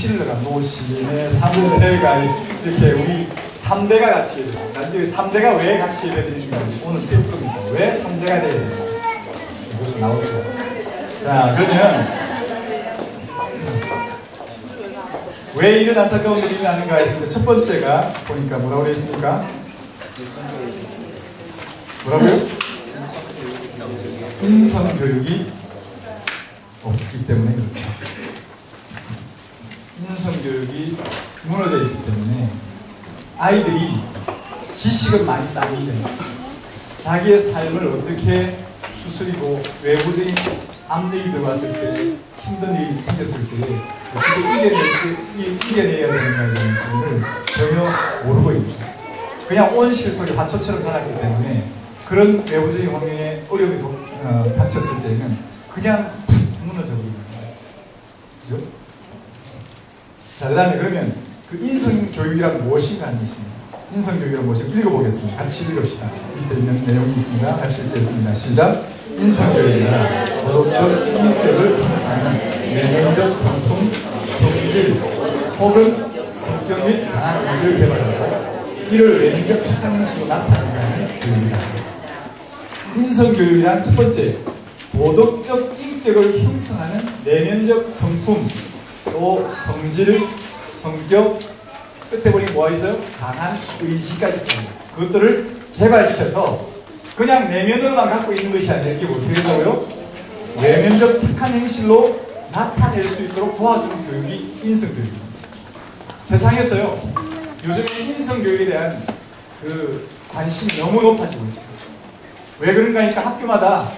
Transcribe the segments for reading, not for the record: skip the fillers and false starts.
힐러가 노시네 3대가 이렇게 우리 3대가 같이 해야 돼요. 나중에 3대가 왜 같이 예배드리는가 오늘 배울 겁니다. 왜 3대가 돼야 되는가 이것도 나오고. 자, 그러면 왜 이런 안타까운 일이 나는가 했습니다. 첫 번째가 보니까 뭐라고 되어 있습니까? 뭐라고요? 인성교육이 없기 때문에 그렇다. 인성교육이 무너져 있기 때문에 아이들이 지식은 많이 쌓이는데 자기의 삶을 어떻게 추스리고 외부적인 압력이 들어왔을 때 힘든 일이 생겼을 때 어떻게 이겨내야 되는가에 대한 부분을 전혀 모르고 있다. 그냥 온실 속에 화초처럼 자랐기 때문에 그런 외부적인 환경에 어려움이 닥쳤을 때는 그냥 무너져 버리는 거예요. 그죠? 자, 그 다음에 그러면 그 인성교육이란 무엇인가 하는 것입니다. 인성교육이란 무엇인가 읽어보겠습니다. 같이 읽읍시다. 밑에 있는 내용이 있습니다. 같이 읽겠습니다. 시작! 인성교육이란 도덕적 인격을 형성하는 내면적 성품, 성질 혹은 성격 및 강한 의지를 개발하고 이를 외면적 착한 행실로 나타내는 교육이다. 인성교육이란 첫 번째, 도덕적 인격을 형성하는 내면적 성품, 또 성질, 성격, 끝에 보니 뭐가 있어요? 강한 의지까지 있습니다. 그것들을 개발시켜서 그냥 내면으로만 갖고 있는 것이 아니라 이게 어떻게 된다고요? 외면적 착한 행실로 나타낼 수 있도록 도와주는 교육이 인성교육입니다. 세상에서요, 요즘에 인성교육에 대한 그 관심이 너무 높아지고 있어요. 왜 그런가 하니까 학교마다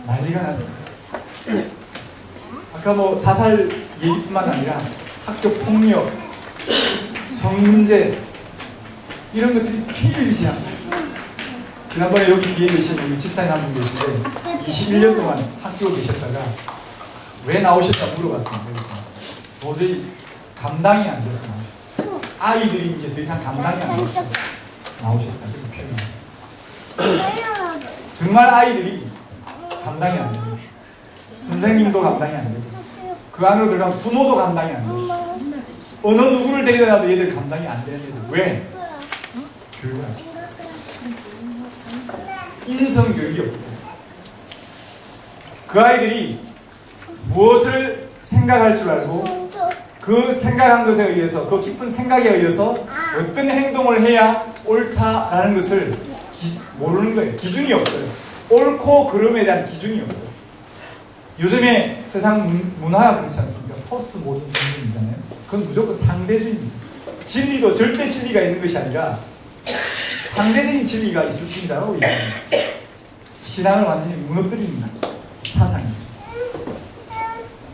난리가 났어요. 아까 뭐 자살 얘기뿐만 아니라 학교 폭력, 성문제 이런 것들이 피일비재합니다. 지난번에 여기 뒤에 계신 우리 집사님 한 분 계신데 21년 동안 학교에 계셨다가 왜 나오셨다 물어봤습니다. 도저히 감당이 안 돼서 나오셨다. 아이들이 이제 더 이상 감당이 안 돼서 나오셨다. 그렇게 표현하셨다. 정말 아이들이 감당이 안 돼요. 선생님도 감당이 안 되고 그 안으로 들어가면 부모도 감당이 안 되고 어느 누구를 데리다 놔도 얘들 감당이 안 되는 애들. 왜? 교육을 하지. 인성교육이 없고 그 아이들이 무엇을 생각할 줄 알고 그 생각한 것에 의해서 그 깊은 생각에 의해서 어떤 행동을 해야 옳다라는 것을 모르는 거예요. 기준이 없어요. 옳고 그름에 대한 기준이 없어요. 요즘에 세상 문화가 그렇지 않습니까? 포스트 모던 문화이잖아요. 그건 무조건 상대주의입니다. 진리도 절대 진리가 있는 것이 아니라 상대적인 진리가 있을 뿐이다라고 얘기합니다. 신앙을 완전히 무너뜨린 사상이죠.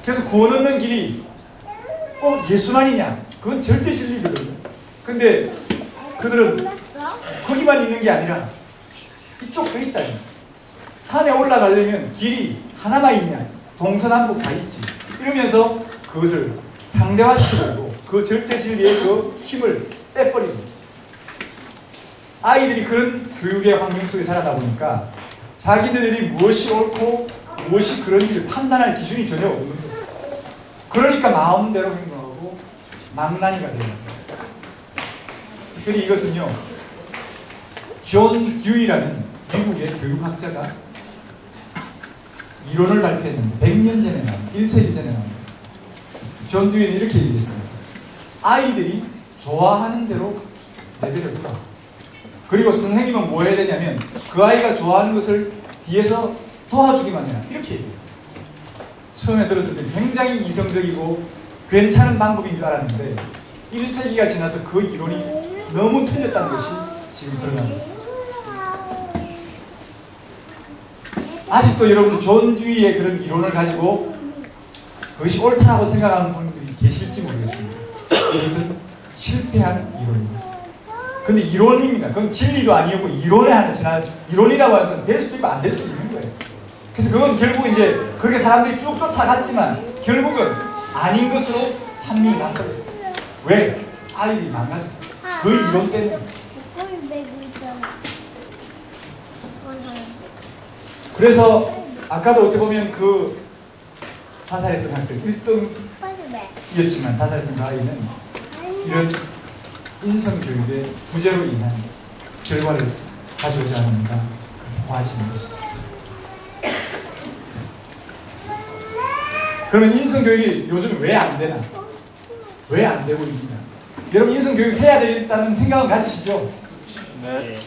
그래서 구원 얻는 길이 예수만이냐? 그건 절대 진리거든요. 근데 그들은 거기만 있는 게 아니라 이쪽도 있다. 산에 올라가려면 길이 하나만 있냐? 동서남북 다 있지. 이러면서 그것을 상대화시키고 그 절대 진리의 그 힘을 빼버리는 거죠. 아이들이 그런 교육의 환경 속에 자라다 보니까 자기네들이 무엇이 옳고 무엇이 그런지를 판단할 기준이 전혀 없는 거예요. 그러니까 마음대로 행동하고 망나니가 되는 거예요. 특별히 이것은요, 존 듀이라는 미국의 교육학자가 이론을 발표했는데 100년 전에 나온 1세기 전에 나온 존 듀이는 이렇게 얘기했습니다. 아이들이 좋아하는 대로 레벨을 두라. 그리고 선생님은 뭐 해야 되냐면 그 아이가 좋아하는 것을 뒤에서 도와주기만 해라. 이렇게 얘기했어요. 처음에 들었을 때 굉장히 이성적이고 괜찮은 방법인 줄 알았는데 1세기가 지나서 그 이론이 너무 틀렸다는 것이 지금 드러나고 있습니다. 아직도 여러분들 존 듀이의 그런 이론을 가지고 그것이 옳다고 생각하는 분들이 계실지 모르겠습니다. 이것은 실패한 이론입니다. 근데 이론입니다. 그건 진리도 아니었고 이론이라고 하는 것은 될 수도 있고 안 될 수도 있는 거예요. 그래서 그건 결국 이제 그렇게 사람들이 쭉 쫓아갔지만 결국은 아닌 것으로 판명이 나버렸어요. 왜? 아이들이 망가져. 그 이론 때문에. 그래서 아까도 어찌 보면 그 자살했던 학생 1등이었지만 자살했던 그 아이는 이런 인성교육의 부재로 인한 결과를 가져오지 않는가 그렇게 봐지는 것입니다. 그러면 인성교육이 요즘 왜 안 되나? 왜 안 되고 있느냐? 여러분 인성교육 해야 되겠다는 생각은 가지시죠? 네.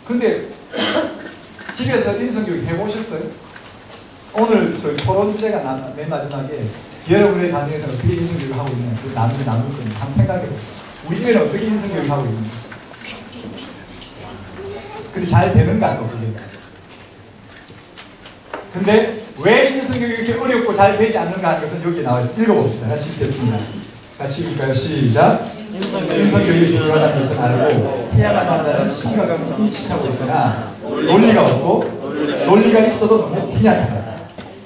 근데 집에서 인성교육 해보셨어요? 오늘 저희 토론 주제가 맨 마지막에 여러분의 가정에서 어떻게 인성교육을 하고 있냐 그 나눌 건데 한번 생각해보세요. 우리 집에는 어떻게 인성교육을 하고 있는지. 근데 잘 되는가 또 그게. 근데 왜 인성교육이 이렇게 어렵고 잘 되지 않는가 하는 것은 여기에 나와 있습니다. 읽어봅시다. 같이 읽겠습니다. 같이 읽을까요? 시작. 인성교육이 중요하다는 것을 알고 해야만 한다는 심각성을 인식하고 있으나 논리가 없고 논리가 있어도 너무 빈약하다.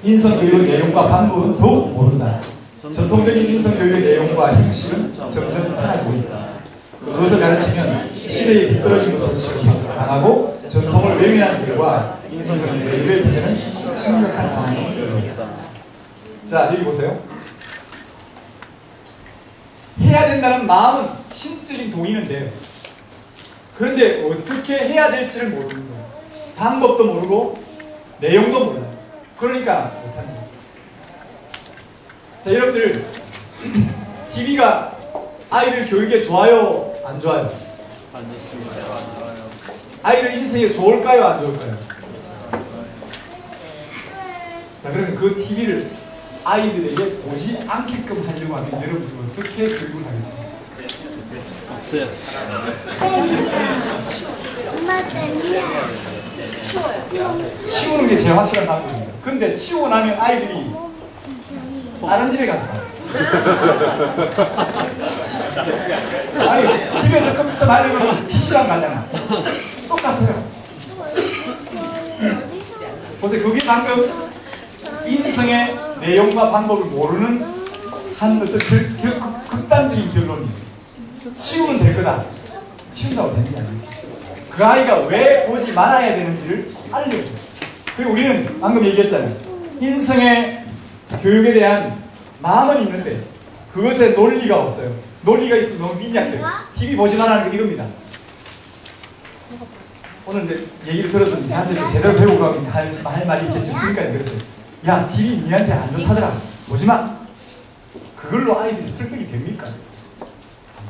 인성교육의 내용과 방법은 더욱 모른다. 전통적인 인성교육의 내용과 형식은 점점 사라지고 있다. 그것을 가르치면 시대에 뒤떨어지는 소치가 강하고 전통을 외면하는 결과 인성교육의 부재는 심각한 상황이 되어있다. 자, 여기 보세요. 해야 된다는 마음은 심적인 동의는 돼요. 그런데 어떻게 해야 될지를 모르는 거예요. 방법도 모르고 내용도 몰라요. 그러니까 못합니다. 자, 여러분들 TV가 아이들 교육에 좋아요? 안 좋아요? 안 좋습니다. 안 좋아요. 아이들 인생에 좋을까요? 안 좋을까요? 자, 그러면 그 TV를 아이들에게 보지 않게끔 하려고 하면 여러분들 어떻게 교육을 하겠습니까? 없어요. 치우는 게 제일 확실한 방법입니다. 근데 치우고 나면 아이들이 다른 집에 가서 봐요. 아니, 집에서 컴퓨터 말리고 PC방 가잖아. 똑같아요. 보세요. 그게 방금 인성의 내용과 방법을 모르는 한 어떤 극단적인 결론이에요. 치우면 될 거다. 치운다고 되는 게 아니죠. 그 아이가 왜 보지 말아야 되는지를 알려줘요. 그리고 우리는 방금 얘기했잖아요. 인성의 교육에 대한 마음은 있는데 그것에 논리가 없어요. 논리가 있으면 너무 빈약해요. TV 보지 말라는 게 이겁니다. 오늘 이제 얘기를 들어서 니한테 좀 제대로 배우고 가면 할 말이 있겠죠. 지금까지 그랬어요. 야, TV 니한테 안 좋다더라. 보지 마. 그걸로 아이들이 설득이 됩니까? 안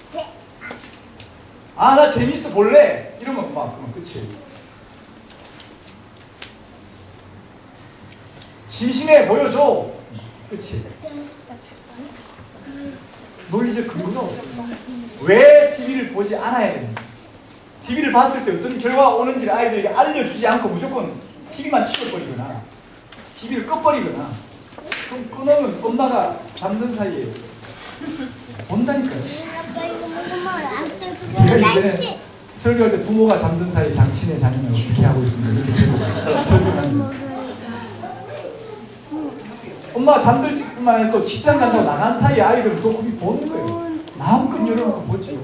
되죠. 아, 나 재밌어 볼래. 이러면 막 그러면 끝이에요. 심심해 보여줘. 끝이에요. 논리적 근거가 없어요. 왜 TV를 보지 않아야 되는지. TV를 봤을 때 어떤 결과가 오는지를 아이들에게 알려주지 않고 무조건 TV만 치워버리거나 TV를 꺼버리거나 그럼 끊으면 엄마가 잠든 사이에 본다니까요. 제가 이전에 설교할 때 부모가 잠든 사이에 당신의 자녀는 어떻게 하고 있습니다. 이렇게 제가 설교를 했어요. 엄마가 잠들지 뿐만 아니라 또 직장 간다고 나간 사이에 아이들은 또 거기 보는 거예요. 마음껏 열어놓고 보죠.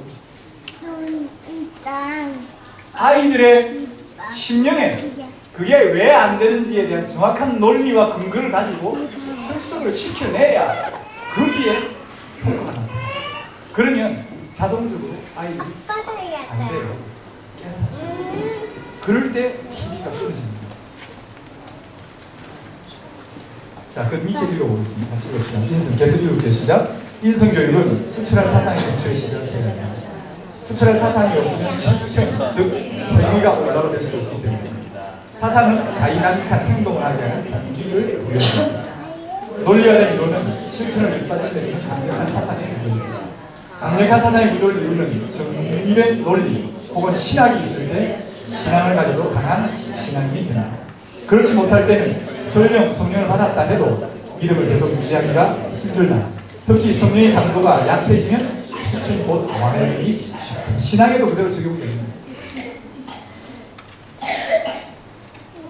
아이들의 심령에 그게 왜 안 되는지에 대한 정확한 논리와 근거를 가지고 설득을 시켜내야 거기에 효과가 나요. 그러면 자동적으로 아이들이 안 돼요. 그럴 때 TV가 끊어집니다. 자, 그 밑에 읽어보겠습니다. 같이 읽읍시다. 인성, 계속 읽을게요. 시작. 인성교육은 수출한 사상의 근처에 시작해야 합니다. 수출한 사상이 없으면 실천, 즉 행위가 올바로 될 수 없기 때문입니다. 사상은 다이나믹한 행동을 하게 하는 동기를 부여합니다. 논리화된 이론은 실천을 밑받치는 강력한 사상의 구조입니다. 강력한 사상의 구조를 이루는 정립의 논리 혹은 신학이 있을 때 신앙을 가지고 강한 신앙인이 됩니다. 그렇지 못할 때는 설령 성령을 받았다 해도 믿음을 계속 유지하기가 힘들다. 특히 성령의 강도가 약해지면 실천이 곧 완화되기 쉽다. 신앙에도 그대로 적용됩니다.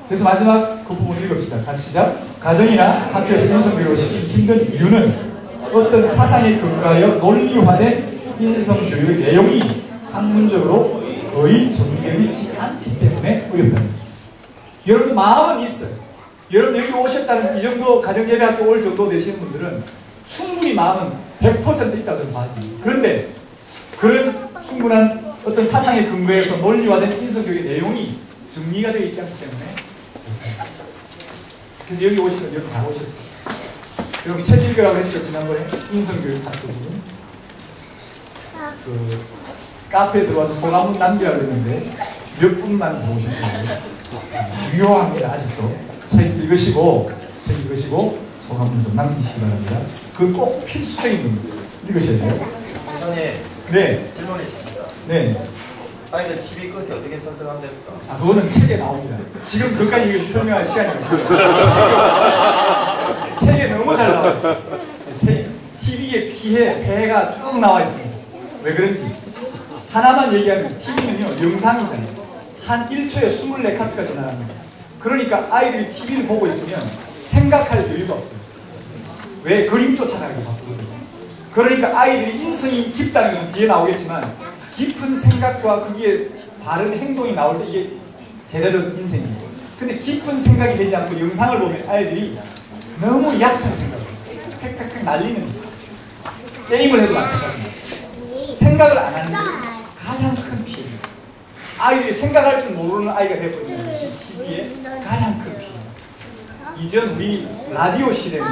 그래서 마지막 그 부분 읽읍시다. 같이 시작. 가정이나 학교에서 인성교육을 시키기 힘든 이유는 어떤 사상에 근거하여 논리화된 인성교육의 내용이 학문적으로 거의 정립되지 않기 때문에 어렵다는 거죠. 여러분 마음은 있어요. 여러분 여기 오셨다는 이 정도 가정예배학교 올 정도 되시는 분들은 충분히 마음은 100% 있다고 저는 봐집니다. 그런데 그런 충분한 어떤 사상의 근거에서 논리화된 인성교육의 내용이 정리가 되어 있지 않기 때문에 그래서 여기 오시면 여기 잘 오셨어요. 여러분 책 읽으라고 했죠 지난번에 인성교육 학교 그 카페에 들어와서 소감문 남기라고 했는데 몇 분만 들어오셨어요. 유효합니다 아직도. 책 읽으시고 소감문 좀 남기시기 바랍니다. 그건 꼭 필수적인 겁니다. 읽으셔야 돼요. 선생님, 네. 질문이 있습니다. 네. 아이들 TV 끄기 어떻게 설득하면 됩니까? 아, 그거는 책에 나옵니다. 지금 그까지 설명할 시간이 없고요. 책에 너무 잘 나와 있어요. TV의 폐해가 쭉 나와 있습니다. 왜 그런지. 하나만 얘기하면 TV는요, 영상이잖아요. 한 1초에 24카트가 지나갑니다. 그러니까 아이들이 TV를 보고 있으면 생각할 여유가 없어요. 왜? 그림 쫓아가기가 바쁘거든요. 그러니까 아이들이 인성이 깊다는 것은 뒤에 나오겠지만 깊은 생각과 거기에 바른 행동이 나올 때 이게 제대로 인생이에요. 근데 깊은 생각이 되지 않고 영상을 보면 아이들이 너무 얕은 생각을 팩팩팩 날리는 게임을 해도 마찬가지입니다. 생각을 안 하는 게 가장 큰 피해입니다. 아이들이 생각할 줄 모르는 아이가 되어버리는 것이 TV의 가장 큰 피해입니다. 이전 우리 라디오 시대는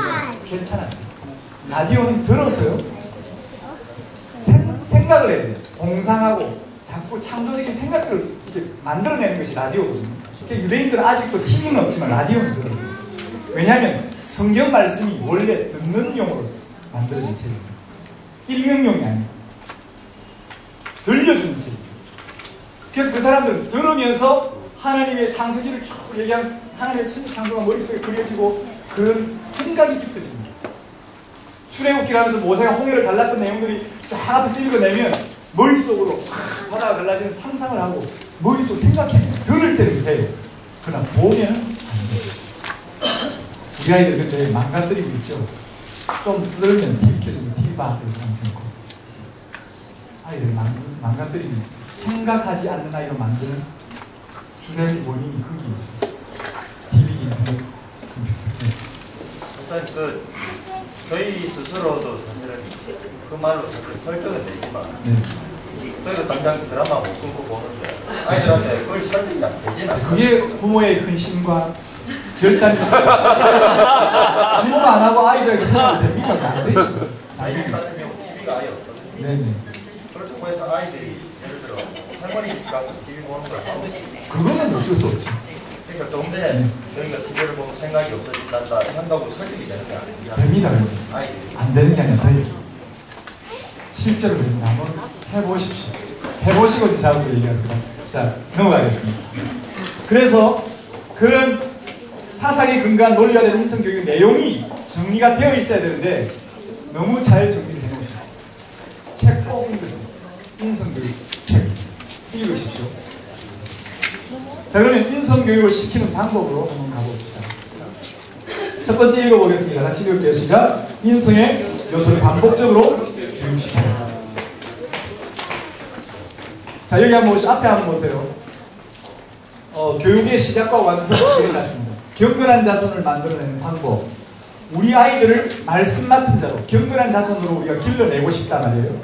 괜찮았어요. 라디오는 들어서요 생각을 해야 돼요. 공상하고 자꾸 창조적인 생각들을 이렇게 만들어내는 것이 라디오거든요. 유대인들은 아직도 TV는 없지만 라디오는 들어요. 왜냐하면 성경 말씀이 원래 듣는 용으로 만들어진 책입니다. 읽는 용이 아닙니다. 들려주는 책입니다. 그래서 그 사람들은 들으면서 하나님의 창세기를 쭉 얘기하면 하나님의 천지 창조가 머릿속에 그려지고 그런 생각이 깊어집니다. 출애굽기를 하면서 모세가 홍해를 갈랐던 내용들이 쫙 앞에서 읽어내면 머릿속으로 바다가 갈라지는 상상을 하고 머릿속 생각해요. 들을 때는 돼요. 그러나 보면 안 돼요. 우리 아이들 근데 망가뜨리고 있죠. 좀 들으면 TV 켜주고 TV 봐 이렇게 않고 아이들 망가뜨리면 생각하지 않는 아이로 만드는 주된 원인이 거기 있어요. TV, 인터넷, 컴퓨터. 일단 저희 스스로도 사실은 그 말로 설득은 되지만 저희도 당장 드라마 못 끊고 보는데 아이들한테 그걸 설득이 안 되진 않아요. 그게 부모의 근심과 결단이 있어요. 부모가 안 하고 아이들에게 해야 됩니까? 안 되죠. 아이들 같은 경우 TV가 아예 없거든요. 네네. 그렇다고 해서 아이들이 예를 들어 할머니가 TV 보는 걸 하고 그거는 어쩔 수 없죠. 그러니까 조금 전에 저희가 TV를 보면 생각이 없어진다 한다고 설득이 되는 게 아닙니다. 됩니다. 아이들이 안 되는 게 아니라 돼요. 실제로 됩니다. 한번 해보십시오. 해보시고 이제 자꾸 얘기합니다. 자, 넘어가겠습니다. 그래서 그런 사상에 근거한 논리화된 인성교육의 내용이 정리가 되어 있어야 되는데 너무 잘 정리를 해놓으셨어요. 책 꼭 읽으세요. 인성교육 책 읽으십시오. 자, 그러면 인성교육을 시키는 방법으로 한번 가봅시다. 첫 번째 읽어보겠습니다. 같이 읽을게요. 시작. 인성의 요소를 반복적으로 교육시켜라. 자, 여기 한번 보시죠. 앞에 한번 보세요. 교육의 시작과 완성을 해놨습니다. 경건한 자손을 만들어내는 방법. 우리 아이들을 말씀 맡은 자로 경건한 자손으로 우리가 길러내고 싶단 말이에요.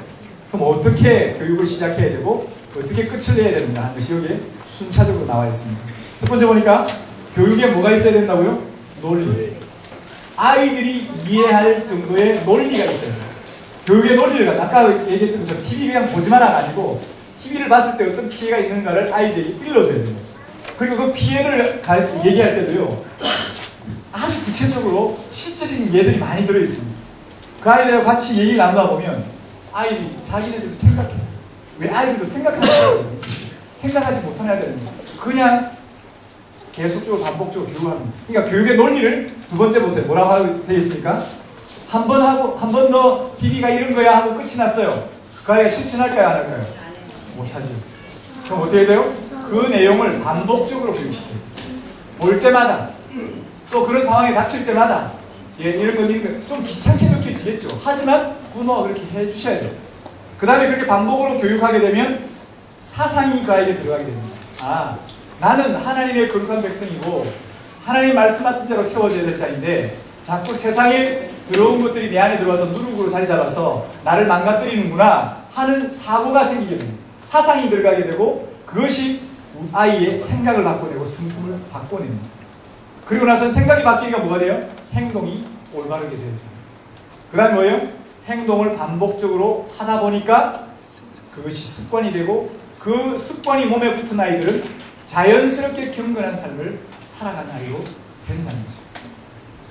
그럼 어떻게 교육을 시작해야 되고 어떻게 끝을 내야 되는가 하는 것이 여기에 순차적으로 나와 있습니다. 첫 번째 보니까 교육에 뭐가 있어야 된다고요? 논리. 아이들이 이해할 정도의 논리가 있어요. 교육의 논리를 아까 얘기했던 것처럼 TV 그냥 보지마라가 아니고 TV를 봤을 때 어떤 피해가 있는가를 아이들이 일러줘야 됩니다. 그리고 그 피해를 얘기할 때도요 아주 구체적으로 실제적인 예들이 많이 들어있습니다. 그 아이들하고 같이 얘기를 나누다 보면 아이들이 자기네들도 생각해요. 왜 아이들도 생각하는 거예요? 생각하지 못하는 아이들은 그냥 계속적으로 반복적으로 교육합니다. 그러니까 교육의 논리를 두 번째 보세요. 뭐라고 되어 있습니까? 한 번 더 TV가 이런 거야 하고 끝이 났어요. 그 아이가 실천할까요? 안 할까요? 못하죠. 그럼 어떻게 해야 돼요? 그 내용을 반복적으로 교육시켜요. 볼 때마다 또 그런 상황에 닥칠 때마다 이런 건 좀 귀찮게 느껴지겠죠. 하지만 부모가 그렇게 해주셔야 돼요. 그 다음에 그렇게 반복으로 교육하게 되면 사상이 그 아이에게 들어가게 됩니다. 아, 나는 하나님의 거룩한 백성이고 하나님 말씀 같은 대로 세워져야 될 자인데 자꾸 세상에 들어온 것들이 내 안에 들어와서 누룩으로 자리 잡아서 나를 망가뜨리는구나 하는 사고가 생기게 됩니다. 사상이 들어가게 되고 그것이 아이의 생각을 바꿔내고 성품을 바꿔냅니다. 그리고 나서 생각이 바뀌니까 뭐가 돼요? 행동이 올바르게 되어집니다. 그 다음에 뭐예요? 행동을 반복적으로 하다 보니까 그것이 습관이 되고 그 습관이 몸에 붙은 아이들은 자연스럽게 경건한 삶을 살아가는 아이로 된다는 거죠.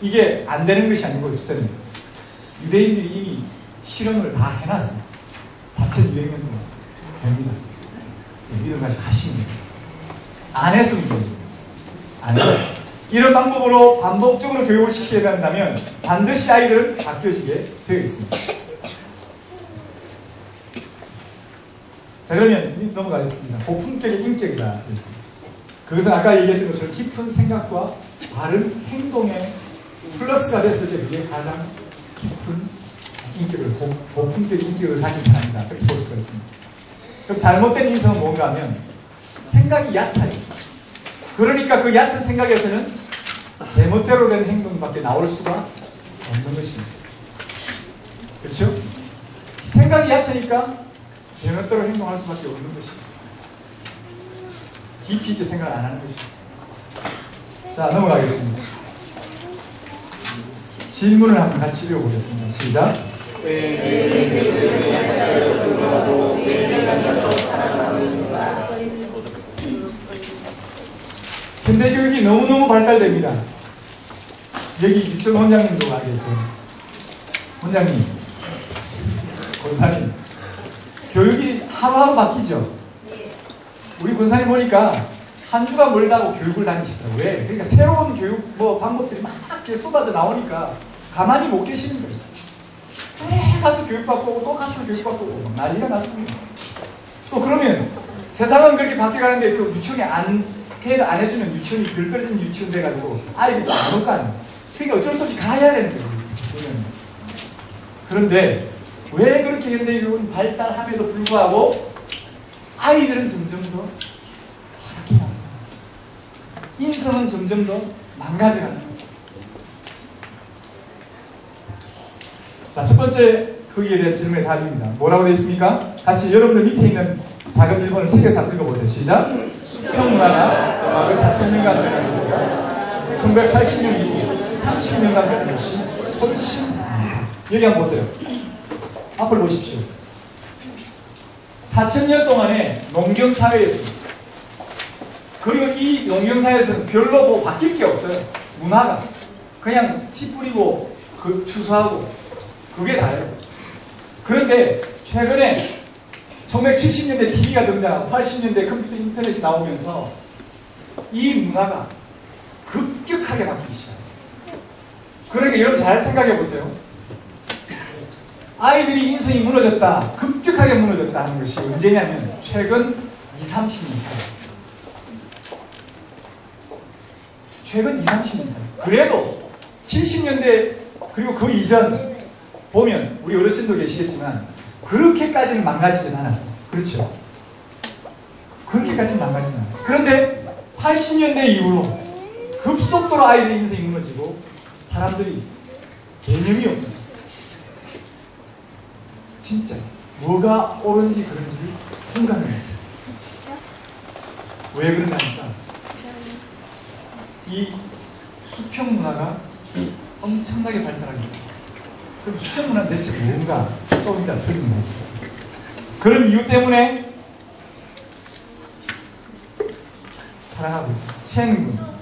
이게 안 되는 것이 아니고 집사님, 유대인들이 이미 실험을 다 해놨습니다. 4200년 동안 됩니다. 믿음 가지고 하시면 됩니다. 안 했으면 됩니다. 안 해요. 이런 방법으로 반복적으로 교육을 시키게 된다면 반드시 아이들은 바뀌어지게 되어 있습니다. 자, 그러면 넘어가겠습니다. 고품격의 인격이라 했습니다. 그것은 아까 얘기했던 것처럼 깊은 생각과 바른 행동에 플러스가 됐을 때 그게 가장 깊은 인격을, 고품격의 인격을 가진 사람이다. 그렇게 볼 수가 있습니다. 그럼 잘못된 인성은 뭔가 하면 생각이 얕아요. 그러니까 그 얕은 생각에서는 제멋대로 된 행동밖에 나올 수가 없는 것입니다. 그렇죠? 생각이 얕으니까 제멋대로 행동할 수밖에 없는 것입니다. 깊이 있게 생각을 안 하는 것입니다. 자, 넘어가겠습니다. 질문을 한번 같이 읽어보겠습니다. 시작. 현대교육이 너무너무 발달됩니다. 여기 유치원 원장님도 와 계세요. 원장님, 권사님, 교육이 하루하루 바뀌죠? 우리 권사님 보니까 한 주가 멀다고 교육을 다니시더라고요. 왜? 그러니까 새로운 교육 방법들이 막 이렇게 쏟아져 나오니까 가만히 못 계시는 거예요. 가서 교육받고 오고 또 가서 교육받고 오고 난리가 났습니다. 또 그러면 세상은 그렇게 바뀌어가는데 그 유치원에 안 해주면 유치원이 덜 떨어지는 유치원 돼가지고 아이들도 안 올 거 아니에요. 그러니까 어쩔 수 없이 가야 되는 거예요. 그런데 왜 그렇게 현대교육은 발달함에도 불구하고 아이들은 점점 더 타락해 갑니다. 인성은 점점 더 망가져가는 거죠. 자, 첫 번째 거기에 대한 질문의 답입니다. 뭐라고 되어 있습니까? 같이 여러분들 밑에 있는 작은 1번을 책에서 한번 읽어보세요. 시작. 수평문화가 과거 4000년간 1980년 이후 30년간 되는 것이 훨씬 여기 한번 보세요. 앞을 보십시오. 4000년 동안의 농경사회였습니다. 그리고 이 농경사회에서는 별로 뭐 바뀔 게 없어요. 문화가 그냥 씨 뿌리고 추수하고 그게 다예요. 그런데 최근에 1970년대 TV가 등장하고 80년대 컴퓨터 인터넷이 나오면서 이 문화가 급격하게 바뀌기 시작해요. 그러니까 여러분 잘 생각해 보세요. 아이들이 인성이 무너졌다, 급격하게 무너졌다 하는 것이 언제냐면 최근 20, 30년 사이. 최근 20, 30년 사이. 그래도 70년대 그리고 그 이전 보면 우리 어르신도 계시겠지만 그렇게까지는 망가지진 않았어요. 그렇죠? 그렇게까지는 망가지진 않았어요. 그런데 80년대 이후로 급속도로 아이들의 인생이 무너지고 사람들이 개념이 없어요. 진짜 뭐가 옳은지 그른지 불가능해요. 왜 그러냐니까 이 수평 문화가 엄청나게 발달하게 있어요. 그럼 수평 문화는 대체 뭔가 좀 이따 설명해주세요. 그런 이유 때문에 타락하고 있다. 체행군.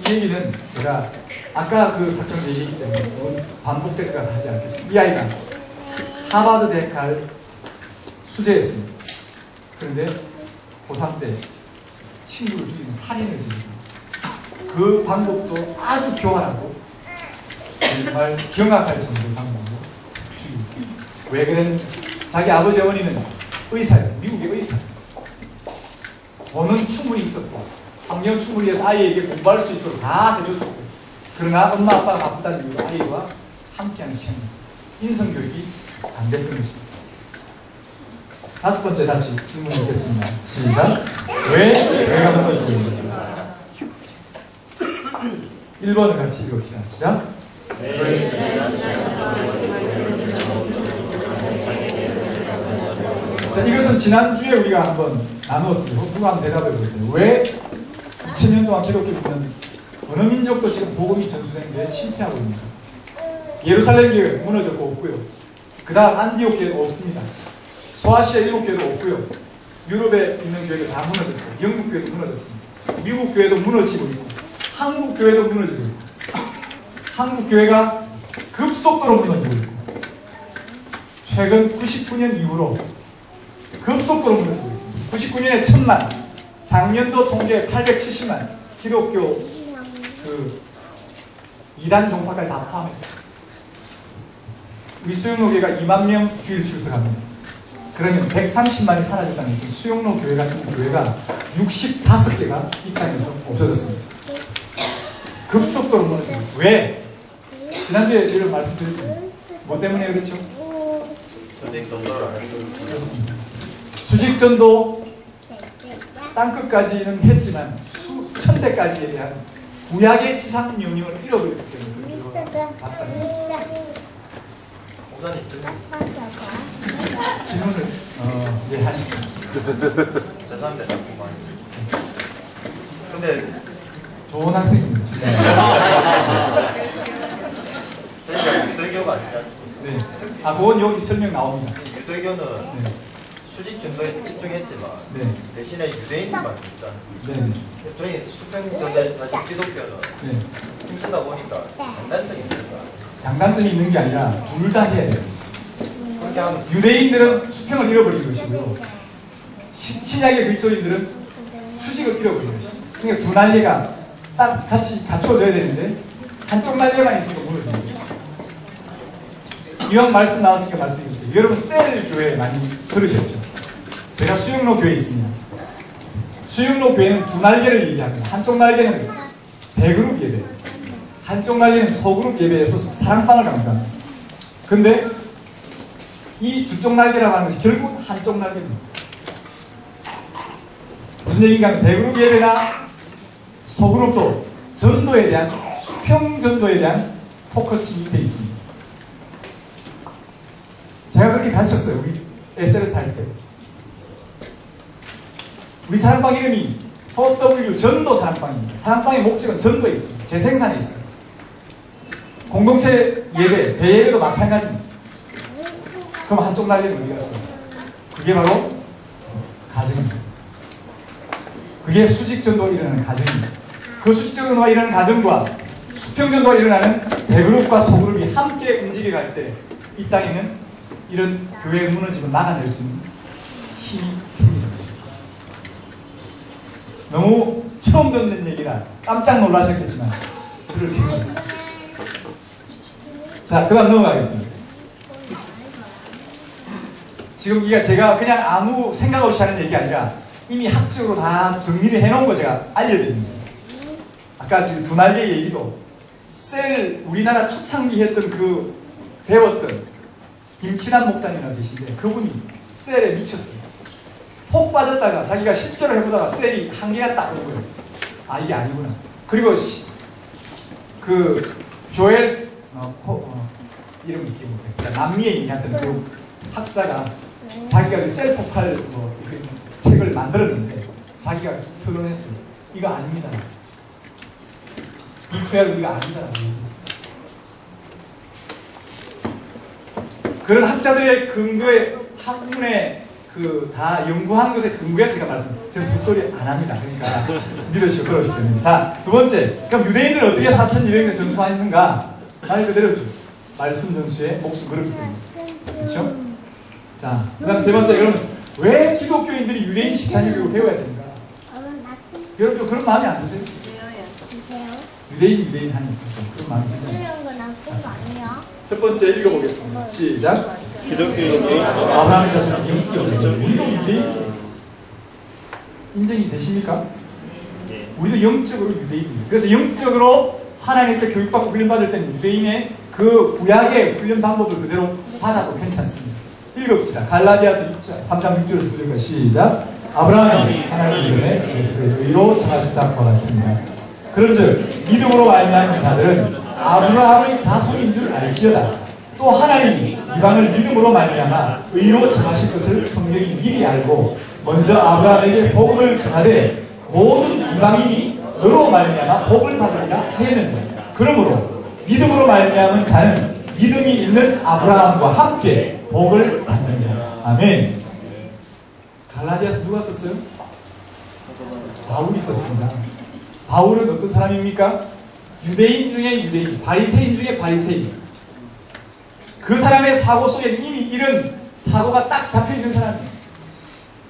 이 얘기는 제가 아까 그 사건을 얘기했기 때문에 반복될 것 하지 않겠습니다. 이 아이가 하버드 대학 갈 수재였습니다. 그런데 고3 때 친구를 죽이는 살인을 저지릅니다. 그 방법도 아주 교활하고 정말 경악할 정도의 방법으로 죽입니다. 왜 그랬는지 자기 아버지 어머니는 의사였어요. 미국의 의사였어요. 돈은 충분히 있었고 환경 충분히 해서 아이에게 공부할 수 있도록 다 해줬었고 그러나 엄마 아빠가 바쁘다는 이유로 아이와 함께하는 시간이 없었어요. 인성교육이 안 됐던 것입니다. 다섯 번째 다시 질문 읽겠습니다. 시작. 왜 교회가 무너지고 있는지. 1번을 같이 읽읍시다. 시작. 자, 이것은 지난주에 우리가 한번 나누었습니다. 누가 한번 대답해 보세요. 왜 2000년 동안 기독교는 어느 민족도 지금 복음이 전수되는데 실패하고 있습니까? 예루살렘 교회 무너졌고 없고요. 그 다음 안디옥 교회도 없습니다. 소아시아 일곱 교회도 없고요. 유럽에 있는 교회가 다 무너졌고, 영국 교회도 무너졌습니다. 미국 교회도 무너지고 있고, 한국 교회도 무너지고 있고, 한국 교회가 급속도로 무너지고 있고, 최근 99년 이후로 급속도로 무너지고 있습니다. 99년에 1000만, 작년도 통계 870만, 기독교 그 2단 종파까지 다 포함했어요. 우리 수영로교회가 2만 명 주일 출석합니다. 그러면 130만이 사라졌다는 것은 수영로 교회 같은 교회가 65개가 입장에서 없어졌습니다. 급속도로 무너집니다. 왜? 지난주에 이런 말씀드렸죠. 뭐 때문에 그랬죠? 수직전도를 안 해도 그렇습니다. 수직전도 땅끝까지는 했지만 수천 대까지에 대한 구약의 지상 명령을 잃어버렸기 때문에 그런 결과가 맞다는 것입니다. 목사님 질문을 이해하시죠. 죄송합니다. 자꾸 많이. 근데 좋은 학생입니다. 저희가 유대교가 아니지 않습니까? 네. 아, 그건 여기 설명 나옵니다. 유대교는 네. 수직전도에 집중했지만 네. 대신에 유대인만 있잖아요. 네. 저희 수평전도에 사실 기독교는 네. 힘쓰다 보니까 장단점이 있습니다. 장단점이 있는 게 아니라 둘 다 해야 되는 것이죠. 그렇게 하면 유대인들은 수평을 잃어버린 것이고요. 신약의 그리스도인들은 수직을 잃어버린 것이죠. 그러니까 두 날개가 딱 같이 갖춰져야 되는데 한쪽 날개만 있으면 무너지는 것이죠. 이왕 말씀 나왔으니까 말씀드릴게요. 여러분 셀 교회 많이 들으셨죠? 제가 수영로 교회에 있습니다. 수영로 교회는 두 날개를 얘기합니다. 한쪽 날개는 대그룹 예배, 한쪽 날개는 소그룹 예배에서 사랑방을 강조합니다. 근데 이 두 쪽 날개라고 하는 것이 결국 한쪽 날개입니다. 무슨 얘기인가 하면 대그룹 예배나 소그룹도 전도에 대한 수평 전도에 대한 포커싱이 되어 있습니다. 제가 그렇게 가르쳤어요. 우리 SLS 할 때. 우리 사랑방 이름이 4W 전도 사랑방입니다. 사랑방의 목적은 전도에 있습니다. 재생산에 있어요. 공동체 예배, 대예배도 마찬가지입니다. 그럼 한쪽 날개는 어디 갔어요? 그게 바로 가정입니다. 그게 수직전도가 일어나는 가정입니다. 그 수직전도가 일어나는 가정과 수평전도가 일어나는 대그룹과 소그룹이 함께 움직여 갈 때 이 땅에는 이런 교회의 무너짐을 막아낼 수 있는 힘이 생기는 것입니다. 너무 처음 듣는 얘기라 깜짝 놀라셨겠지만 그럴 필요가 있습니다. 자, 그 다음 넘어가겠습니다. 지금 이게 제가 그냥 아무 생각 없이 하는 얘기가 아니라 이미 학적으로 다 정리를 해놓은 거 제가 알려드립니다. 아까 지금 두 날개 얘기도 셀 우리나라 초창기 했던 그 배웠던 김친환 목사님이라고 계신데 그분이 셀에 미쳤어요. 폭 빠졌다가 자기가 실제로 해보다가 셀이 한계가 딱 오는 거예요. 아, 이게 아니구나. 그리고 그 조엘 이름이 기억 못했어요. 남미에 있는 하여튼 그 학자가 자기가 그 셀 폭발 그 책을 만들었는데 자기가 선언했어요. 이거 아닙니다. D12 이거 아니다라고 얘기했어요. 그런 학자들의 근거에 학문에 그 다 연구한 것에 근거해서 제가 말씀드립니다. 저는 헛소리 안 합니다. 그러니까 믿으시고 그러시기 때문에. 자, 두 번째. 그럼 유대인들은 어떻게 4200년 전수했는가? 말 그대로죠. 말씀 전수에 목숨 걸었기 때문에. 그렇죠? 자, 그 다음 세 번째. 그러면 왜 기독교인들이 유대인식 자녀교육을 배워야 됩니까? 여러분 좀 그런 마음이 안 드세요? 유대인 하니까 그런 마음이 들잖아요. 첫 번째 읽어보겠습니다. 시작. 기독교인이 아브라함의 자손이 영적으로 우리도 유대인 인정이 되십니까? 예. 우리도 영적으로 유대인입니다. 그래서 영적으로 하나님께 교육받고 훈련받을 때는 유대인의 그 구약의 훈련 방법을 그대로 받아도 괜찮습니다. 읽읍시다. 갈라디아서 3장 6절에서 9절까지 시작. 아브라함이 하나님의 이름에 의로 정하셨다과 같습니다. 그런즉 믿음으로 말미암은 자들은 아브라함의 자손인 줄 알지어다. 또 하나님이 이방을 믿음으로 말미암아 의로 정하실 것을 성경이 미리 알고 먼저 아브라함에게 복음을 전하되 모든 이방인이 너로 말미암아 복을 받으리라 하였느니라. 그러므로 믿음으로 말미암은 자는 믿음이 있는 아브라함과 함께 복을 받느니라. 아멘. 갈라디아서 누가 썼어요? 바울이 썼습니다. 바울은 어떤 사람입니까? 유대인 중에 유대인, 바리새인 중에 바리새인. 그 사람의 사고 속에는 이미 이런 사고가 딱 잡혀있는 사람이에요.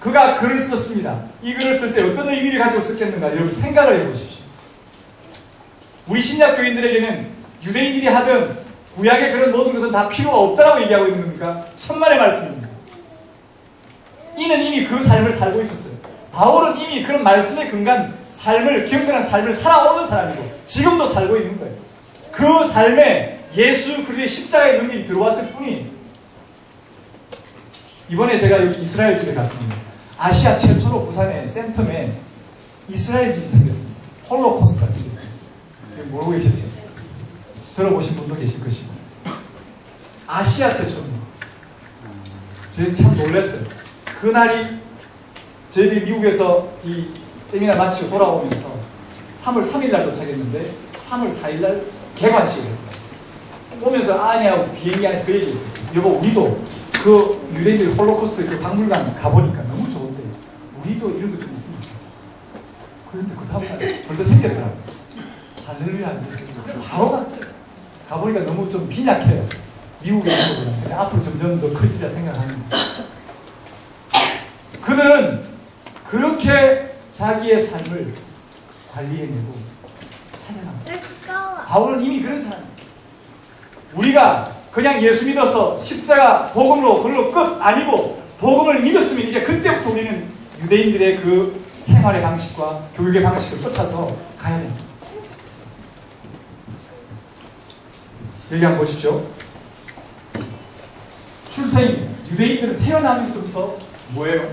그가 글을 썼습니다. 이 글을 쓸 때 어떤 의미를 가지고 썼겠는가 여러분 생각을 해보십시오. 우리 신약교인들에게는 유대인들이 하던 구약의 그런 모든 것은 다 필요가 없다고 얘기하고 있는 겁니까? 천만의 말씀입니다. 이는 이미 그 삶을 살고 있었어요. 바울은 이미 그런 말씀에 근간 삶을, 기억나는 삶을 살아오는 사람이고 지금도 살고 있는 거예요. 그 삶에 예수 그리스도의 십자가의 능력이 들어왔을 뿐이에요. 이번에 제가 여기 이스라엘 집에 갔습니다. 아시아 최초로 부산에 센텀에 이스라엘 집이 생겼습니다. 홀로코스트가 생겼습니다. 모르고 계셨죠? 들어보신 분도 계실 것이고. 아시아 최초입니다. 저희 참 놀랐어요. 그날이 저희들이 미국에서 이 세미나 마치고 돌아오면서 3월 3일날 도착했는데 3월 4일날 개관식을 오면서 아내하고 비행기 안에서 그 얘기했어요. 여보 우리도 그 유대인들 홀로코스트 그 박물관 가보니까 너무 좋은데 우리도 이런 거 좀 있으면 좋겠다. 그런데 그 다음날 벌써 생겼더라고요. 할렐루야. 바로 갔어요. 가보니까 너무 좀 빈약해요. 미국에 있는 것보다. 앞으로 점점 더 커지리라 생각합니다. 그들은 그렇게 자기의 삶을 관리해내고 찾아갑니다. 바울은 이미 그런 사람이에요. 우리가 그냥 예수 믿어서 십자가 복음으로 그걸로 끝 아니고 복음을 믿었으면 이제 그때부터 우리는 유대인들의 그 생활의 방식과 교육의 방식을 쫓아서 가야 됩니다. 여기 한번 보십시오. 출생입니다. 유대인들은 태어나면서부터 뭐예요?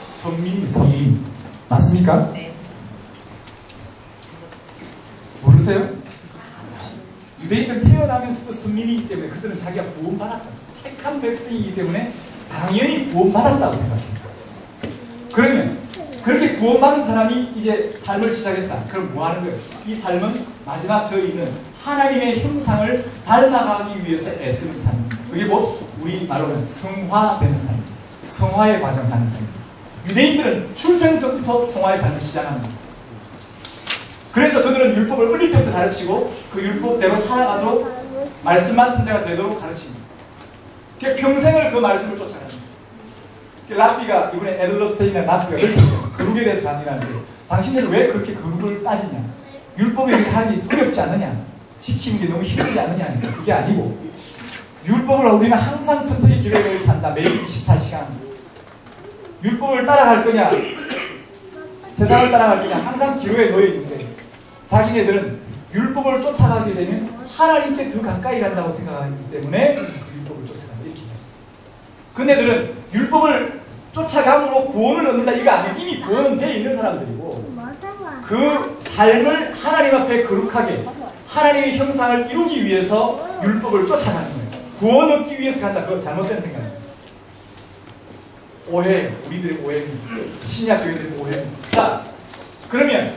선민. 맞습니까? 네. 모르세요? 유대인들은 태어나면서도 선민이기 때문에 그들은 자기가 구원받았다. 택한 백성이기 때문에 당연히 구원받았다고 생각합니다. 그러면 그렇게 구원받은 사람이 이제 삶을 시작했다. 그럼 뭐 하는 거예요? 이 삶은 마지막 저희는 하나님의 형상을 닮아가기 위해서 애쓰는 삶입니다. 그게 뭐? 우리 말로는 성화되는 삶입니다. 성화의 과정 가는 삶입니다. 유대인들은 출생서부터 성화의 삶을 시작합니다. 그래서 그들은 율법을 어릴 때부터 가르치고 그 율법대로 살아가도록 말씀 맡은 자가 되도록 가르칩니다. 평생을 그 말씀을 쫓아갑니다. 랍비가 이번에 에들러스테인의 랍비가 그렇게 거룩에 대해서 강의하는데 당신들은 왜 그렇게 거룩을 따지냐? 율법이 이렇게 하는 게 어렵지 않느냐? 지키는 게 너무 힘들지 않느냐? 그게 아니고 율법을 우리는 항상 선택의 기회를 산다. 매일 24시간 율법을 따라갈 거냐 세상을 따라갈 거냐 항상 기로에 놓여 있는데 자기네들은 율법을 쫓아가게 되면 하나님께 더 가까이 간다고 생각하기 때문에 율법을 쫓아간다 이렇게. 그네들은 율법을 쫓아감으로 구원을 얻는다 이거 아니에요. 이미 구원은 되어 있는 사람들이고 그 삶을 하나님 앞에 거룩하게 하나님의 형상을 이루기 위해서 율법을 쫓아가는 거예요. 구원 얻기 위해서 간다. 그건 잘못된 생각입니다. 오해, 우리들의 오해입니다. 신약교인들의 오해입니다. 자, 그러면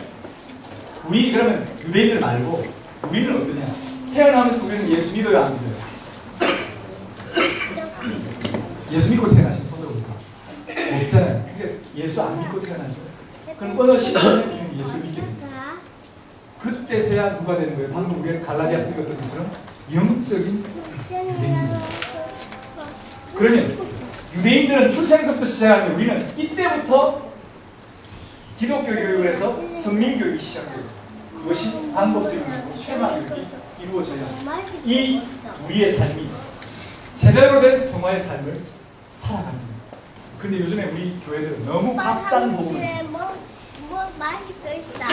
우리 그러면 유대인들 말고 우리는 어떠냐? 태어나면서 우리는 예수 믿어야 안 믿어요? 예수 믿고 태어나신 손 들어보세요. 없잖아요. 근데 예수 안 믿고 태어나죠. 그럼 어느 시점에 예수 믿게 됩니다. 그때서야 누가 되는 거예요? 방금 우리가 갈라디아서 읽었던 것처럼 영적인 유대인입니다. 그러면 유대인들은 출생서부터 시작하면 우리는 이때부터 기독교 교육을 해서 성민교육이 시작돼요. 그것이 반복적이고 쇠막이 이루어져야 이 우리의 삶이 제대로 된 성화의 삶을 살아갑니다. 근데 요즘에 우리 교회들은 너무 값싼 복음을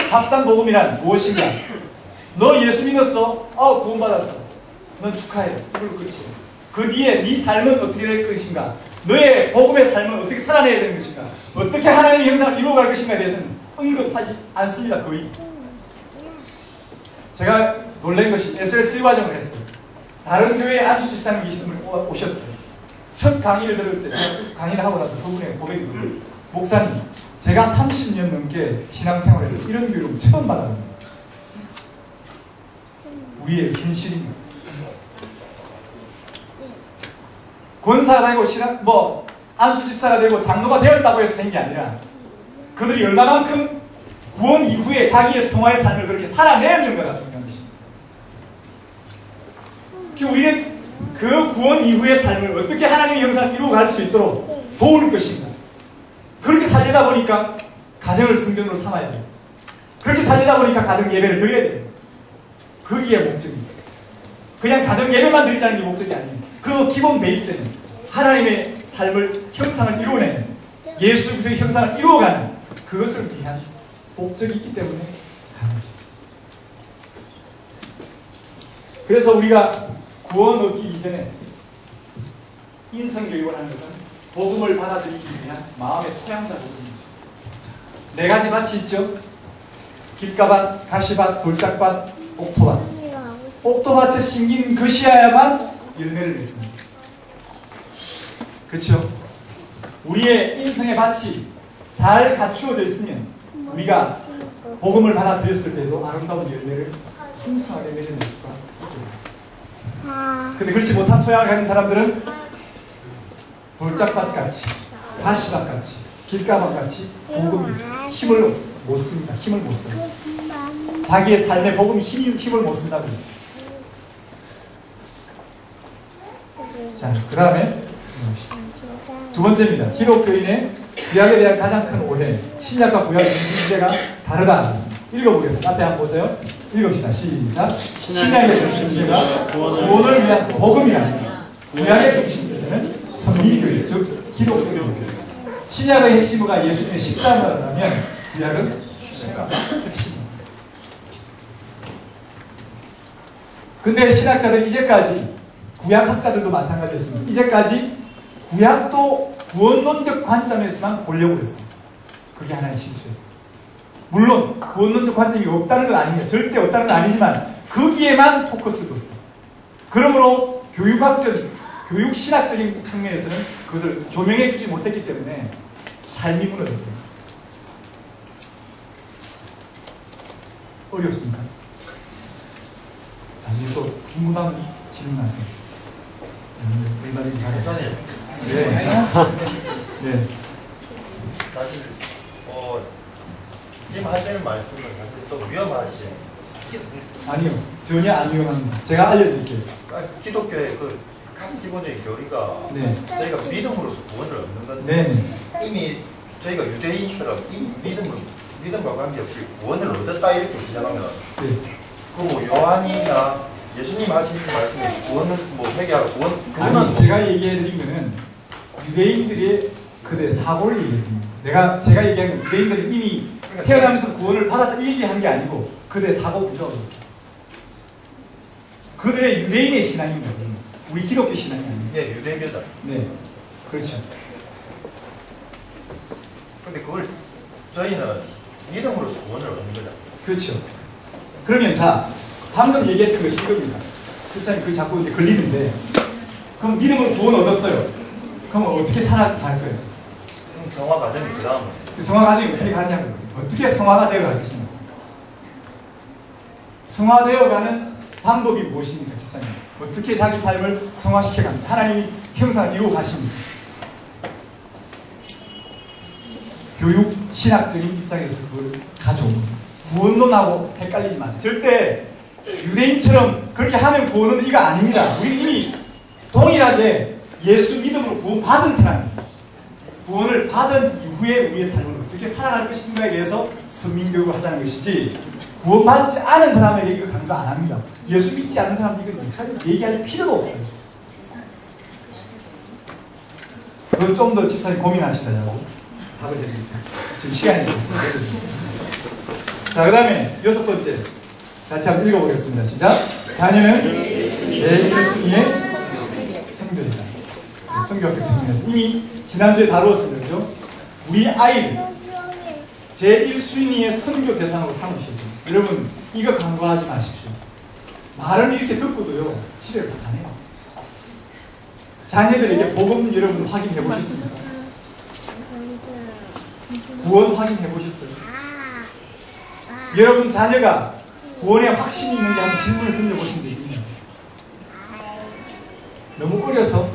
값싼 복음이란 무엇인가? 너 예수 믿었어? 구원받았어. 넌 축하해. 그걸로 끝이에요. 그 뒤에 네 삶은 어떻게 될 것인가? 너의 복음의 삶은 어떻게 살아내야 되는 것인가? 어떻게 하나님의 형상을 이루어갈 것인가에 대해서는 언급하지 않습니다. 거의. 제가 놀란 것이 SLS 1과정을 했어요. 다른 교회 안수 집사님 계신 분이 오셨어요. 첫 강의를 들을 때, 제가 강의를 하고 나서 그분의 고백이 들어요. 목사님, 제가 30년 넘게 신앙생활에서 이런 교육을 처음 받았는데 우리의 현실입니다. 권사가 되고 안수 집사가 되고 장로가 되었다고 해서 된 게 아니라 그들이 얼마만큼 구원 이후에 자기의 성화의 삶을 그렇게 살아내는가가 중요한 것입니다. 우리는 그 구원 이후의 삶을 어떻게 하나님의 형상을 이루어갈 수 있도록 도울 것인가. 그렇게 살리다 보니까 가정을 성전으로 삼아야 돼요. 그렇게 살리다 보니까 가정 예배를 드려야 돼요. 거기에 목적이 있어요. 그냥 가정 예배만 드리자는 게 목적이 아니에요. 그 기본 베이스는 하나님의 삶을 형상을 이루어내는 예수 그리스도의 형상을 이루어가는 그것을 위한 목적이 있기 때문에 가는 것입니다. 그래서 우리가 구원 얻기 이전에 인성교육을 하는 것은 복음을 받아들이기 위한 마음의 토양자 복음입니다. 네 가지 밭이 있죠. 길가밭, 가시밭, 돌짝밭, 옥토밭. 옥토밭에 심긴 것이어야만 열매를 맺습니다. 그렇죠? 우리의 인성의 밭이 잘 갖추어져 있으면 우리가 복음을 받아들였을 때도 아름다운 열매를 풍성하게 맺어낼 수가 있죠. 근데 그렇지 못한 토양을 가진 사람들은 돌짝밭같이, 가시밭같이, 길가밭같이 복음이 힘을 못 씁니다. 힘을 못 써요. 자기의 삶의 복음이 힘을 못 쓴다고요. 자, 그 다음에 두 번째입니다. 기독교인의 구약에 대한 가장 큰 오해, 신약과 구약의 중심제가 다르다. 읽어보겠습니다. 앞에 한번 보세요. 읽읍시다. 시작. 신약의 중심제가 구원을 위한 복음이라. 구약의 중심제는 선민교회, 즉 기독교. 신약의 핵심어가 예수님의 십자가라면 구약은 핵심입니다. 근데 신학자들 이제까지, 구약학자들도 마찬가지였습니다. 이제까지 구약도 구원론적 관점에서만 보려고 했어요. 그게 하나의 실수였어요. 물론 구원론적 관점이 없다는 건 아닙니다. 절대 없다는 건 아니지만 거기에만 포커스를 뒀어요. 그러므로 교육신학적인 측면에서는 그것을 조명해 주지 못했기 때문에 삶이 무너졌어요. 어렵습니까? 나중에 또 궁금한 질문하세요. 얼마나 목사님, 네. 네. 사실 지금 하시는 말씀은 사실 또 위험하지. 아니요, 전혀 안 위험합니다. 제가 알려드릴게요. 기독교의 그 가장 기본적인 교리가 네. 저희가 믿음으로서 구원을 얻는 건데 네네. 이미 저희가 유대인처럼 이미 믿음과 관계없이 구원을 얻었다 이렇게 주장하면 네. 그 요한이나 예수님 하시는 말씀에 구원은 회개하고 구원은 아니, 제가 얘기해드린 거는 유대인들의 그대 사고를 얘기해드립니다. 제가 얘기한 건 유대인들은 이미 태어나면서 구원을 받았다 이 얘기한 게 아니고 그들의 사고 구조입니다. 그들의 유대인의 신앙입니다. 우리 기독교 신앙이 아닙니다. 네, 유대교다. 네, 그렇죠. 근데 그걸 저희는 믿음으로서 구원을 얻는 거죠. 그렇죠. 그러면 자, 방금 얘기했던 것이 이겁니다. 실사님 그 자꾸 이제 걸리는데, 그럼 믿음으로 구원 얻었어요. 그럼 어떻게 살아갈 거예요? 성화 과정이 그 다음은 그 성화 과정이 어떻게 가냐고요. 어떻게 성화가 되어갈 것인가. 성화되어가는 방법이 무엇입니까, 집사님? 어떻게 자기 삶을 성화시켜갑니까? 하나님이 형상을 이루어 가십니까? 교육 신학적인 입장에서 그걸 가져옵니다. 구원론하고 헷갈리지 마세요. 절대 유대인처럼 그렇게 하면 구원은 이거 아닙니다. 우리 이미 동일하게 예수 믿음으로 구원 받은 사람입니다. 구원을 받은 이후에 우리의 삶을 어떻게 살아갈 것인가에 대해서 선민교육을 하자는 것이지, 구원받지 않은 사람에게 이거 강조 안 합니다. 예수 믿지 않는 사람들 이거 얘기할 필요도 없어요. 그건 좀 더 집사님 고민하시라고 답을 드립니다. 지금 시간이 자, 그 다음에 6번째 같이 한번 읽어보겠습니다. 시작. 자녀는 제1순위의 성교이다. 성교학적 측면에서 이미 지난주에 다루었습니다. 그죠? 우리 아이를 제1순위의 선교 대상으로 삼으시죠. 여러분, 이거 간과하지 마십시오. 말은 이렇게 듣고도요, 집에 가서 안 해요. 자녀들에게 복음 여러분 확인해 보셨습니까? 구원 확인해 보셨어요? 여러분 자녀가 구원에 확신이 있는지 한번 질문을 던져보신 적 있나요? 너무 어려서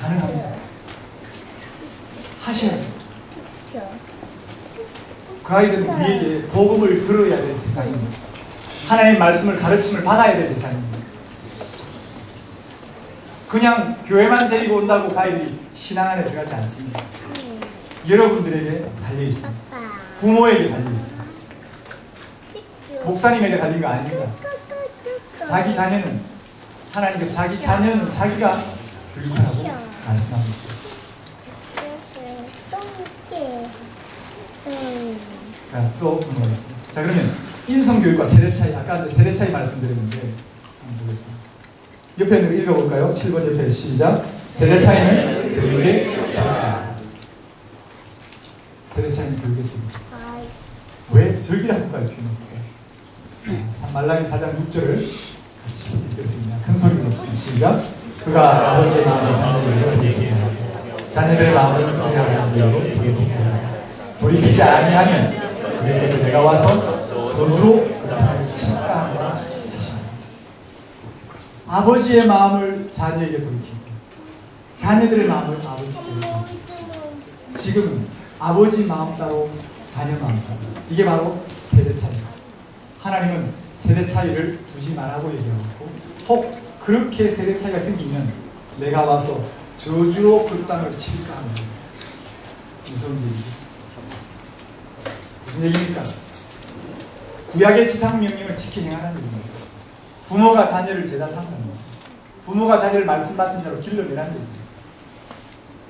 가능합니다. 하셔야 돼요. 그 아이들은 우리에게 복음을 들어야 될 세상입니다. 하나님의 말씀을 가르침을 받아야 될 세상입니다. 그냥 교회만 데리고 온다고 그 아이들이 신앙 안에 들어가지 않습니다. 여러분들에게 달려있습니다. 부모에게 달려있습니다. 목사님에게 달린 거 아닙니다. 자기 자녀는 하나님께서 자기 자녀는 자기가 교육하라고 말씀하고 있습니다. 자, 또 넘어가겠습니다. 자, 그러면 인성교육과 세대 차이, 아까 이제 세대 차이 말씀드렸는데 한번 보겠습니다. 옆에 있는 거 읽어볼까요? 7번 옆에 시작. 세대 차이는 교육의 차이다. 세대 차이는 교육의 차이다. 왜 적이라고까지 표현했을까요? 말라기 4장 6절을 같이 읽겠습니다. 큰 소리로 읽습니다. 시작. 그가 아버지의 마음을 자녀에게 돌이키게 하고 자녀들의 마음을 그의 아버지에게 돌이키게 하고 돌이키지 아니하면 그에게 내가 와서 저주로 그를 침까하노라 하시니라. 아버지의 마음을 자녀에게 돌이키고 자녀들의 마음을 아버지에게 돌이키고 지금은 아버지 마음 따로 자녀 마음 따로 이게 바로 세대 차이입니다. 하나님은 세대 차이를 두지 말라고 얘기하고 혹 그렇게 세대 차이가 생기면 내가 와서 저주로 그 땅을 칠까 하는 거예요. 무슨 얘기죠? 무슨 얘기입니까? 구약의 지상명령을 지켜 행하는 얘기입니다. 부모가 자녀를 제자 삼는 겁니다. 부모가 자녀를 말씀 받은 자로 길러내라는 얘기입니다.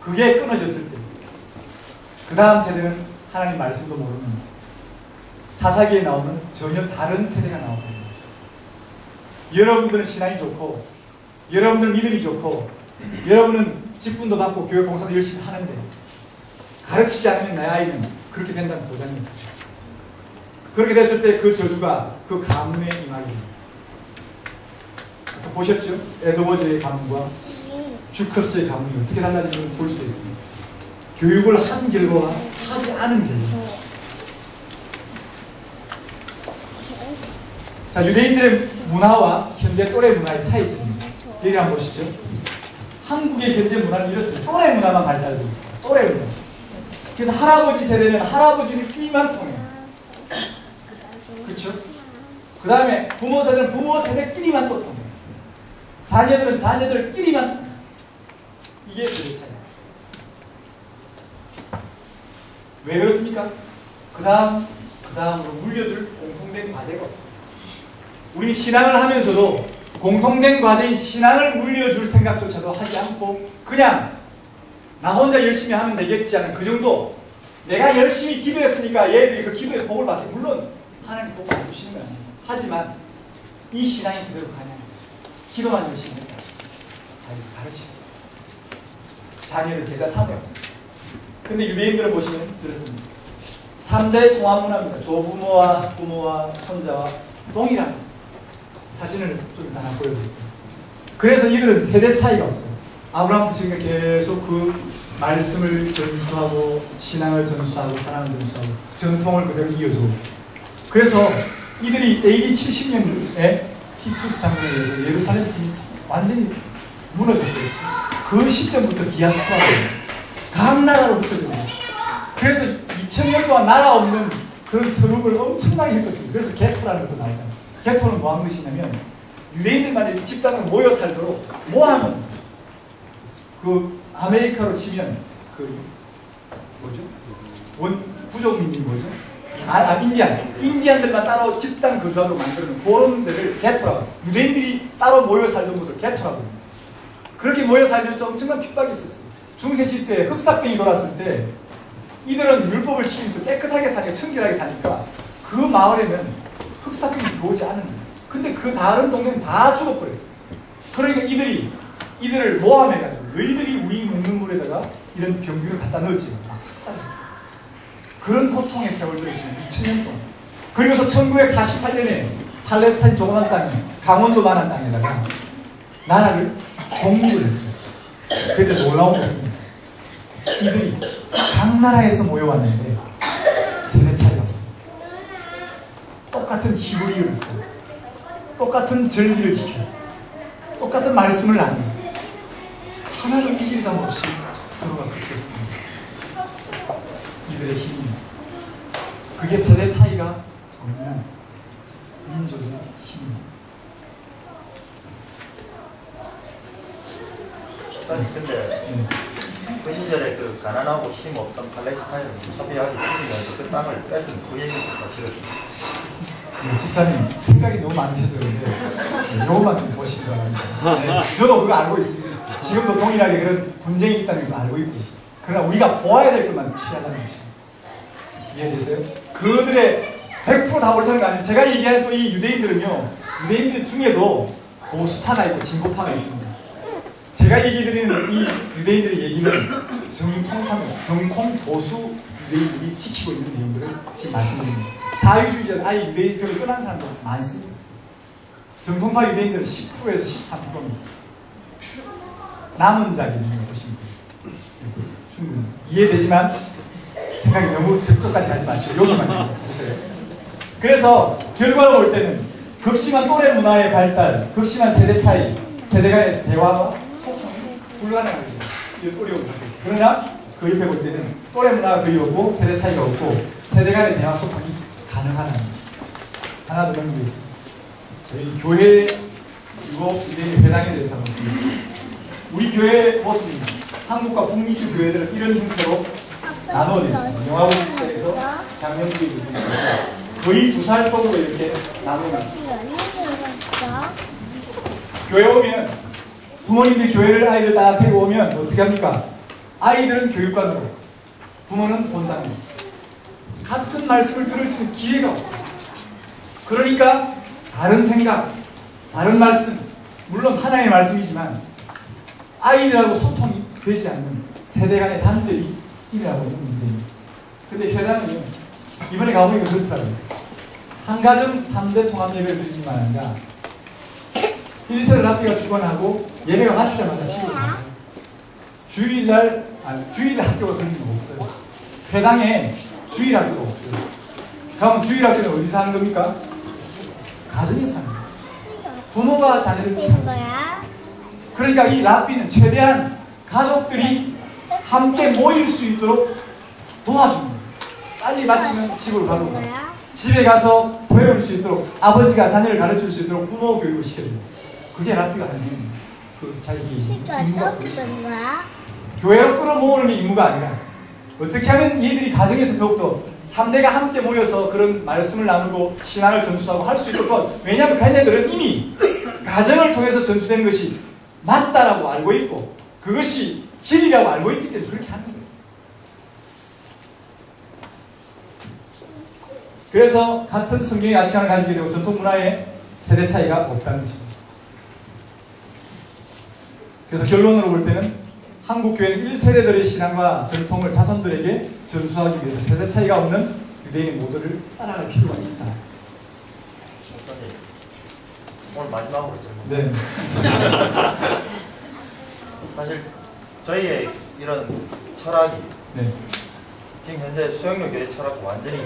그게 끊어졌을 때 그 다음 세대는 하나님 말씀도 모르는 사사기에 나오는 전혀 다른 세대가 나오는 거죠. 여러분들은 신앙이 좋고 여러분들은 믿음이 좋고 여러분은 직분도 받고 교회 봉사도 열심히 하는데 가르치지 않으면 내 아이는 그렇게 된다는 보장이 없어요. 그렇게 됐을 때 그 저주가 그 가문에 임하게 됩니다. 아까 보셨죠? 에드워즈의 가문과 주커스의 가문이 어떻게 달라지는지 볼 수 있습니다. 교육을 한 결과와 하지 않은 결과. 자, 유대인들의 문화와 현대 또래 문화의 차이점입니다. 여기 한번 보시죠. 한국의 현재 문화는 이렇습니다. 또래 문화만 발달되고 있어요. 또래 문화. 그래서 할아버지 세대는 할아버지끼리만 통해요. 그렇죠? 그 다음에 부모 세대는 부모 세대끼리만 또 통해요. 자녀들은 자녀들끼리만 통해요. 이게 세대 차이예요. 왜 그렇습니까? 그 다음으로 물려줄 공통된 과제가 없어요. 우리 신앙을 하면서도 공통된 과제인 신앙을 물려줄 생각조차도 하지 않고 그냥 나 혼자 열심히 하면 되겠지 하는 그 정도. 내가 열심히 기도했으니까 얘들이 그 기도에서 복을 받게. 물론 하나님 복 안 주시는 건 아니에요. 하지만 이 신앙이 그대로 가냐. 기도만 열심히 했다. 가르치고 자녀를 제자 삼아요. 근데 유대인들을 보시면 그렇습니다. 3대 통합 문화입니다. 조부모와 부모와 손자와 동일합니다. 사진을 좀 하나 보여드릴게요. 그래서 이들은 세대 차이가 없어요. 아브라함부터 지금 계속 그 말씀을 전수하고 신앙을 전수하고 사랑을 전수하고 전통을 그대로 이어주고 그래서 이들이 AD 70년에 티투스 장군에 의해서 예루살렘 성이 완전히 무너졌겠죠. 그 시점부터 디아스포라가 각 나라로 흩어집니다. 그래서 2000년 동안 나라 없는 그런 서룩을 엄청나게 했거든요. 그래서 게토라는 것도 나오잖아요. 게토는 뭐 한 것이냐면 유대인들만의 집단으로 모여 살도록 모아놓은 거죠. 그 아메리카로 치면 그 뭐죠? 부족민이 뭐죠? 인디안들만 따로 집단 거주하도록 만드는 그런 데를 게토라고. 유대인들이 따로 모여 살던 곳을 게토라고 합니다. 그렇게 모여 살면서 엄청난 핍박이 있었어요. 중세 시대에 흑사병이 돌았을 때 이들은 율법을 지키면서 깨끗하게 사니까 청결하게 사니까 그 마을에는 흑사병이 들어오지 않은 거예요. 근데 그 다른 동네는 다 죽어버렸어요. 그러니까 이들을 모함해가지고 너희들이 우리 먹는 물에다가 이런 병균을 갖다 넣었지. 막 학살을. 그런 고통의 세월들을 지금 2000년 동안. 그리고서 1948년에 팔레스타인 조그만 땅에 강원도만한 땅에다가 나라를 공립을 했어요. 그때 놀라운 것입니다. 이들이 각 나라에서 모여왔는데 세대 차이가 없어요. 똑같은 히브리어를 써요. 똑같은 절기를 지켜요. 똑같은 말씀을 나눠요. 하나도 이질감 없이 서로가 섞였습니다. 이들의 힘이 그게 세대 차이가 없는 민족의 힘입니다. 근데 그 시절에 그 가난하고 힘 없던 팔레스타인을 소비하기 힘이면서 그 땅을 뺏은 그 얘기도 사실은. 네, 집사님 생각이 너무 많으셔서 그런데 이것만 좀 보시기 바랍니다. 네, 저도 그거 알고 있습니다. 지금도 동일하게 그런 분쟁이 있다는 것도 알고 있고, 그러나 우리가 보아야 될 것만 취하자는 것이죠. 이해되세요? 그들의 100% 다 옳다는 거 아니에요. 제가 얘기하는 또 이 유대인들은요, 유대인들 중에도 보수파가 있고 진보파가 있습니다. 제가 얘기드리는 이 유대인들의 얘기는 정통 보수 유대인들이 지키고 있는 내용들을 지금 말씀드립니다. 자유주의자 아예 유대인교를 떠난 사람들 많습니다. 정통파 유대인들은 10%에서 13%입니다. 남은 자기는 보시면 되겠습니다. 충분히 이해되지만 생각이 너무 저쪽까지 가지 마시고 여기만 보세요. 그래서 결과로 볼 때는 극심한 또래 문화의 발달, 극심한 세대 차이, 세대 간의 대화와 소통이 불가능합니다. 어려운 거죠. 그러나 그 옆에 볼 때는 또래 문화가 거의 없고 세대 차이가 없고 세대 간의 대화 소통이 가능하다는 거죠. 하나 더 넘기고 있습니다. 저희 교회 그리고 유대인 회당에 대해서 한번 보겠습니다. 우리 교회의 모습입니다. 한국과 북미주 교회들은 이런 형태로 나누어져 있습니다. 영화부터 시작해서 장면주의 거의 부살법으로 이렇게 나누어 있습니다. 교회 오면 부모님들이 교회를 아이들 다 데리고 오면 어떻게 합니까? 아이들은 교육관으로, 부모는 본당으로. 같은 말씀을 들을 수 있는 기회가 없어요. 그러니까 다른 생각, 다른 말씀, 물론 하나의 말씀이지만 아이들하고 소통이 되지 않는 세대 간의 단절이 일어나고 있는 문제입니다. 근데 회당은요, 이번에 가보니까 그렇더라고요. 한가정 3대 통합 예배를 드리지만 아니라 1세를 학교가 주관하고 예배가 마치자마자 집으로 가요. 주일 학교가 그런 게 없어요. 회당에 주일 학교가 없어요. 그럼 주일 학교는 어디서 하는 겁니까? 가정에서 하는 거예요. 부모가 자녀를 키우는 거야. 그러니까 이 랍비는 최대한 가족들이 함께 모일 수 있도록 도와줍니다. 빨리 마치면 집으로 가고 집에 가서 배울 수 있도록 아버지가 자녀를 가르칠 수 있도록 부모 교육을 시켜줍니다. 그게 랍비가 하는 그 자기 임무가 그것입니다. 교회로 끌어모으는 게 임무가 아니라 어떻게 하면 얘들이 가정에서 더욱더 3대가 함께 모여서 그런 말씀을 나누고 신앙을 전수하고 할 수 있도록. 왜냐하면 걔네들은 이미 가정을 통해서 전수된 것이 맞다라고 알고 있고 그것이 진리라고 알고 있기 때문에 그렇게 하는 거예요. 그래서 같은 성경의 가치관을 가지게 되고 전통 문화의 세대 차이가 없다는 것입니다. 그래서 결론으로 볼 때는 한국 교회는 1세대들의 신앙과 전통을 자손들에게 전수하기 위해서 세대 차이가 없는 유대인의 모델을 따라갈 필요가 있다. 오늘 마지막으로 네. 사실 저희의 이런 철학이 네. 지금 현재 수영료 교회 철학과 완전히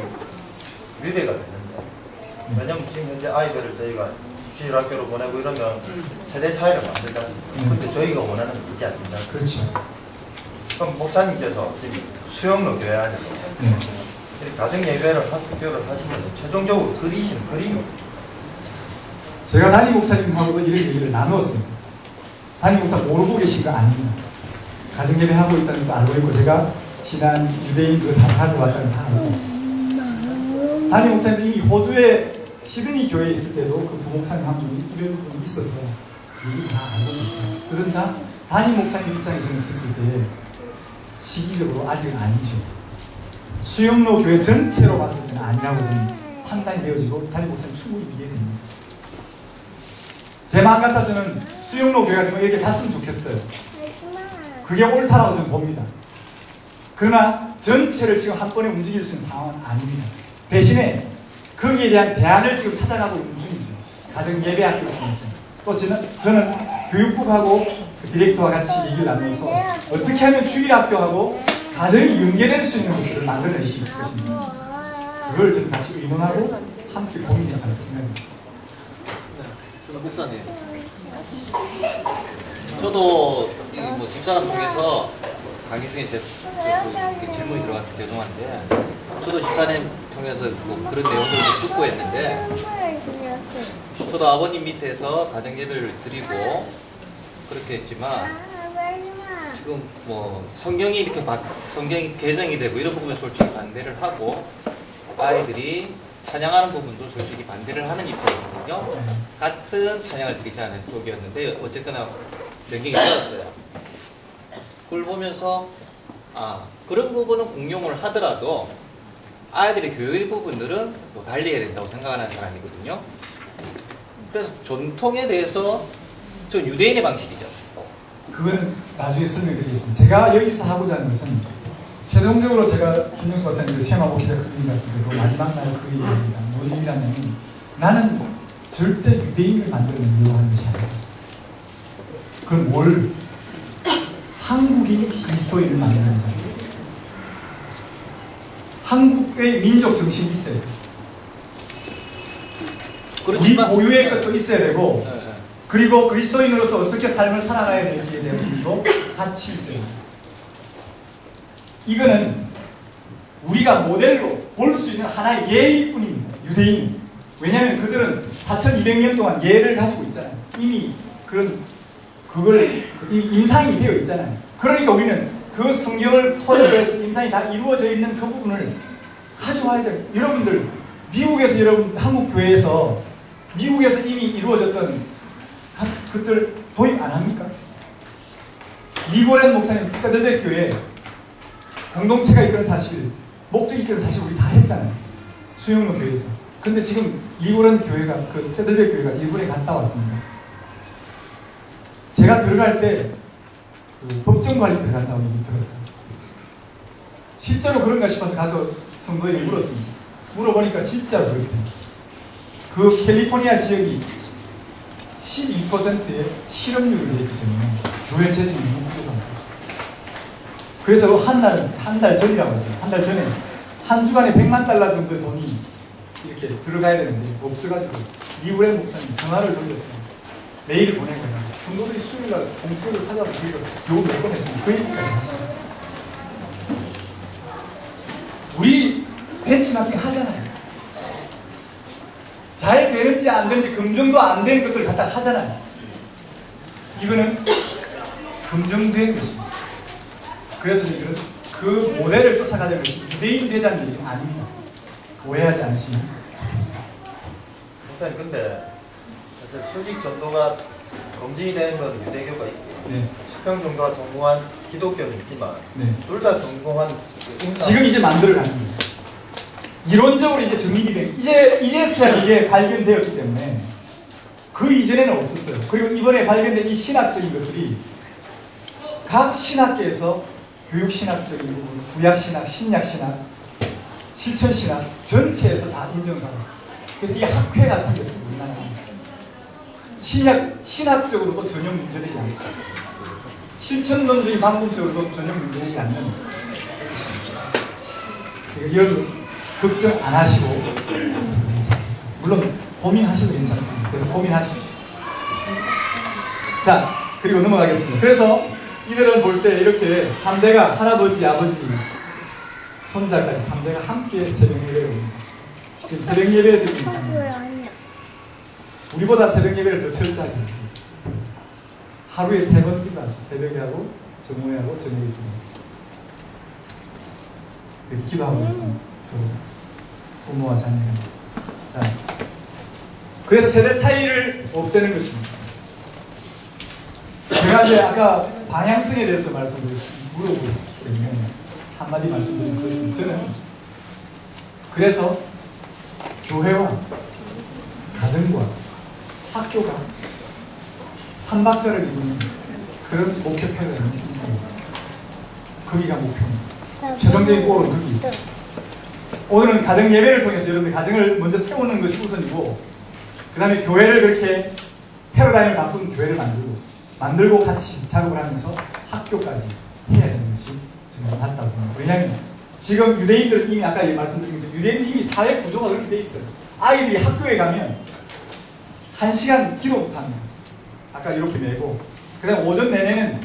위배가 되는데, 왜냐면 지금 현재 아이들을 저희가 주일학교로 보내고 이러면 세대 차이를 만들잖아요. 근데 저희가 원하는 건 그게 아닙니다. 그렇죠. 그럼 목사님께서 지금 수영로 교회 안에서 가정 예배를 학교를 하시면서 최종적으로 그리신 그림이 제가 담임 목사님하고도 이런 얘기를 나누었습니다. 담임 목사 모르고 계신 거 아닙니다. 가정 예배 하고 있다는 것도 알고 있고 제가 지난 유대인 그 다카를 왔다는 다 알고 있습니다. 담임 목사님이 이미 호주에 시드니 교회에 있을 때도 그 부목사님 한 분이 이런 분이 있어서 얘기 다 알고 있어요. 그런다 담임 목사님 입장에서 있었을 때 시기적으로 아직은 아니죠. 수영로 교회 전체로 봤을 때는 아니라고 판단이 되어지고 담임 목사님 충분히 이해됩니다. 제 마음 같아서는 수영로 교회가 지금 이렇게 갔으면 좋겠어요. 그게 옳다라고 저는 봅니다. 그러나 전체를 지금 한 번에 움직일 수 있는 상황은 아닙니다. 대신에 거기에 대한 대안을 지금 찾아가고 있는 중이죠. 가정예배학교 통해서. 또 저는 교육국하고 그 디렉터와 같이 얘기를 나누면서 어떻게 하면 주일학교하고 가정이 연계될 수 있는 것들을 만들어낼 수 있을 것인가. 그걸 좀 같이 의논하고 함께 고민해 봤습니다. 목사님, 저도 뭐 집사람 중에서 강의 중에 질문이 들어가서 죄송한데, 저도 집사님 통해서 뭐 그런 내용들을 듣고 했는데, 저도 아버님 밑에서 가정 예배를 드리고 그렇게 했지만, 지금 뭐 성경이 이렇게 성경이 개정이 되고 이런 부분에 솔직히 반대를 하고, 아이들이 찬양하는 부분도 솔직히 반대를 하는 입장이거든요. 같은 찬양을 드리지 않은 쪽이었는데 어쨌거나 명령이 떨어졌어요. 그걸 보면서 그런 부분은 공용을 하더라도 아이들의 교육의 부분들은 또 달리해야 된다고 생각하는 사람이거든요. 그래서 전통에 대해서 전 유대인의 방식이죠. 그거는 나중에 설명드리겠습니다. 제가 여기서 하고자 하는 것은 최종적으로 제가 김용수 박사님께서 시험하 목회자 그림 갔을 때도 마지막 날 그 얘기입니다. 뭔 얘기냐면 나는 절대 유대인을 만들어내려고 하는 것이 아니다. 그건 뭘? 한국인 그리스도인을 만드는 거예요. 한국의 민족 정신이 있어야 돼요. 우리 고유의 것도 있어야 되고, 그리고 그리스도인으로서 어떻게 삶을 살아가야 될지에 대한 부분도 같이 있어야 돼요. 이거는 우리가 모델로 볼 수 있는 하나의 예일 뿐입니다. 유대인. 왜냐하면 그들은 4200년 동안 예를 가지고 있잖아요. 이미 그걸 이미 임상이 되어 있잖아요. 그러니까 우리는 그 성경을 토대로 해서 임상이 다 이루어져 있는 그 부분을 가져와야죠. 여러분들 미국에서 여러분 한국 교회에서 미국에서 이미 이루어졌던 그들 도입 안 합니까? 리고렌 목사님 세들백 교회 공동체가 이끄는 사실, 목적이 이끄는 사실 우리 다 했잖아요. 수영로 교회에서. 근데 지금 리고렌 교회가, 그 세들백 교회가 일본에 갔다 왔습니다. 제가 들어갈 때 그 법정관리 들어간다고 얘기 들었어요. 실제로 그런가 싶어서 가서 성도에게 물었습니다. 물어보니까 진짜 그렇대요. 그 캘리포니아 지역이 12%의 실업률을 내기 때문에 교회 재정이 너무 부족한 거죠. 그래서 한 달 전이라고 하죠. 한 달 전에 한 주간에 $100만 정도의 돈이 이렇게 들어가야 되는데 없어가지고 리브렌 목사님 전화를 돌렸어요. 메일을 보낸 거예요. 성도들이 수요일날 공수를 찾아서 그리고 겨우 몇 번 했습니다. 그 얘기까지 하시죠. 우리 벤치마킹 하잖아요. 잘 되는지 안 되는지 검증도 안 된 것들을 갖다 하잖아요. 이거는 검증된 것입니다. 그래서 저희들은 그 모델을 쫓아가자는 것이 유대인 되자는 얘기는 아닙니다. 오해하지 않으시면 좋겠습니다. 목사님, 근데 수직 전도가 검증이 되는 건 유대교가 있고, 네. 수평 전도가 성공한 기독교는 있지만, 네. 둘 다 성공한 지금 이제 만들어가는 거예요. 이론적으로 이제 정립이 된, 이제서야 이게 발견되었기 때문에 그 이전에는 없었어요. 그리고 이번에 발견된 이 신학적인 것들이 각 신학계에서 교육신학적인 부분, 구약신학, 신약신학, 실천신학 전체에서 다 인정을 받았어요. 그래서 이 학회가 생겼어요. 우리나라에. 신학적으로도 전혀 문제되지 않고 실천론적인 방법적으로도 전혀 문제되지 않는 것입니다. 여러분 걱정 안 하시고 물론 고민하셔도 괜찮습니다. 그래서 고민하십시오. 자, 그리고 넘어가겠습니다. 그래서 이들은 볼 때 이렇게 3대가 할아버지, 아버지, 손자까지 3대가 함께 새벽 예배를 옵니다. 지금 새벽 예배 드리고 있잖아요. 우리보다 새벽 예배를 더 철저하게 합니다. 하루에 3번 기도하죠. 새벽에 하고, 정오에 하고, 저녁에 기도하고. 이렇게 기도하고 있습니다. 서로 부모와 자녀가. 자, 그래서 세대 차이를 없애는 것입니다. 제가 이제 아까 방향성에 대해서 물어보겠습니다. 한마디 말씀드리면 그렇습니다. 저는 그래서 교회와 가정과 학교가 삼박자를 이루는 그런 목표표가 있는 겁니다. 거기가 목표입니다. 최종적인 골은 그게 있어요. 오늘은 가정 예배를 통해서 여러분들 가정을 먼저 세우는 것이 우선이고, 그 다음에 교회를 그렇게 패러다임을 바꾼 교회를 만들고 같이 작업을 하면서 학교까지 해야 되는 것이 정말 맞다고 봅니다. 왜냐하면 지금 유대인들은 이미 아까 말씀드린 것처럼 유대인들은 이미 사회 구조가 그렇게 돼 있어요. 아이들이 학교에 가면 1시간 기도부터 합니다. 아까 이렇게 배우고, 그 다음 오전 내내는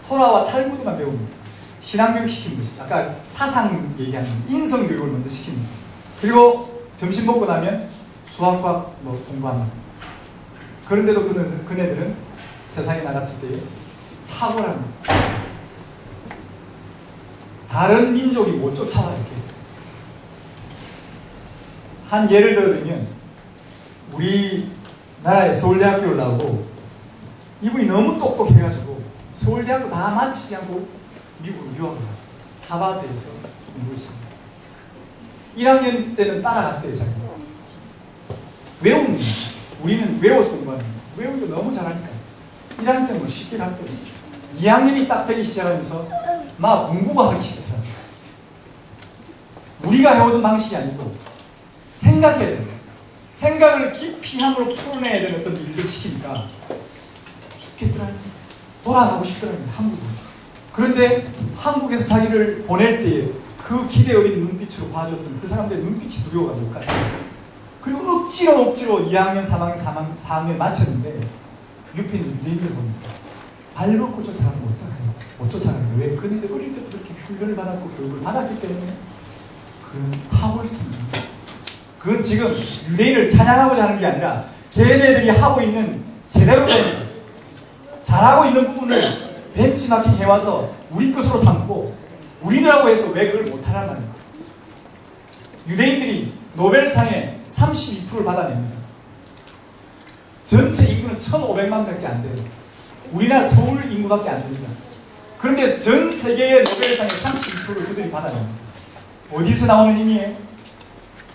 토라와 탈무드만 배웁니다. 신앙교육 시키는 것이, 아까 사상 얘기하는 인성교육을 먼저 시킵니다. 그리고 점심 먹고 나면 수학과 뭐 공부합니다. 그런데도 그네들은 세상에 나갔을 때에 탁월합니다. 다른 민족이 못 쫓아와. 이렇게 한 예를 들어드리면, 우리나라에 서울대학교를 나오고 이분이 너무 똑똑해가지고 서울대학교 다 마치지 않고 미국으로 유학을 갔어요. 하버드에서 공부했습니다. 1학년 때는 따라갔대요. 자기가 외우는 거예요. 우리는 외워서 공부하는 거예요. 외우는 거 너무 잘하니까 1학년 때는 뭐 쉽게 갔대요. 2학년이 딱 되기 시작하면서 막 공부가 하기 시작해요. 우리가 해오던 방식이 아니고 생각해야 돼요. 생각을 깊이 함으로 풀어내야 되는 어떤 일들 시키니까 죽겠더라고요. 돌아가고 싶더라고요. 한국으로. 그런데 한국에서 자기를 보낼 때에 그 기대 어린 눈빛으로 봐줬던 그 사람들의 눈빛이 두려워가 못 가요. 그리고 억지로 2학년, 3학년, 4학년 마쳤는데 옆에 있는 유대인들 보니까 발벗고 쫓아가면 어떡해요? 못 쫓아가는 거예요. 왜? 그네들 어릴 때도 그렇게 훈련을 받았고 교육을 받았기 때문에 그 탁월습니다. 그건 지금 유대인을 찬양하고자 하는 게 아니라 걔네들이 하고 있는 제대로 된 잘하고 있는 부분을 벤치마킹 해와서 우리 것으로 삼고 우리라고 해서 왜 그걸 못하란 말이에요. 유대인들이 노벨상에 32%를 받아냅니다. 전체 인구는 1,500만 밖에 안 돼요. 우리나라 서울 인구밖에 안 됩니다. 그런데 전 세계의 노벨상의 32%를 그들이 받아냅니다. 어디서 나오는 힘이에요?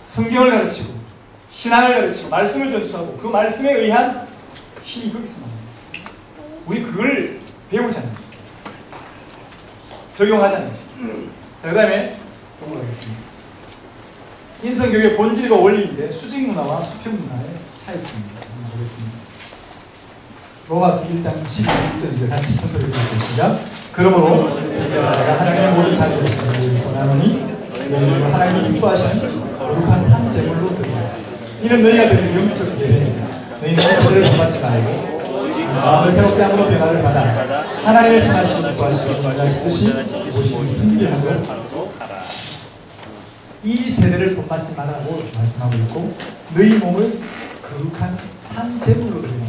성경을 가르치고 신앙을 가르치고 말씀을 전수하고 그 말씀에 의한 힘이 거기서 나옵니다. 우리 그걸 배우자는 것이죠. 적용하자는 것이죠. 자, 그 다음에 넘어가겠습니다. 인성교육의 본질과 원리인데 수직문화와 수평문화의 차이점입니다. 한번 보겠습니다. 로마서 1장 12절인데 같이 큰 소리로 읽겠습니다. 그러므로 내가 하나님의 모든 자녀를 원하노니 너희를 하나님이 기뻐하시는 거룩한 산 제물로 드리라. 이는 너희가 드리는 영적 예배니라. 너희는 세대를 본받지 말고 마음을 새롭게 함으로 변화를 받아 하나님의 선하심을 구하시고 원하시듯이 이곳이 분별하고 이 세대를 본받지 말라고 말씀하고 있고 너희 몸을 거룩한 산 제물로 드리는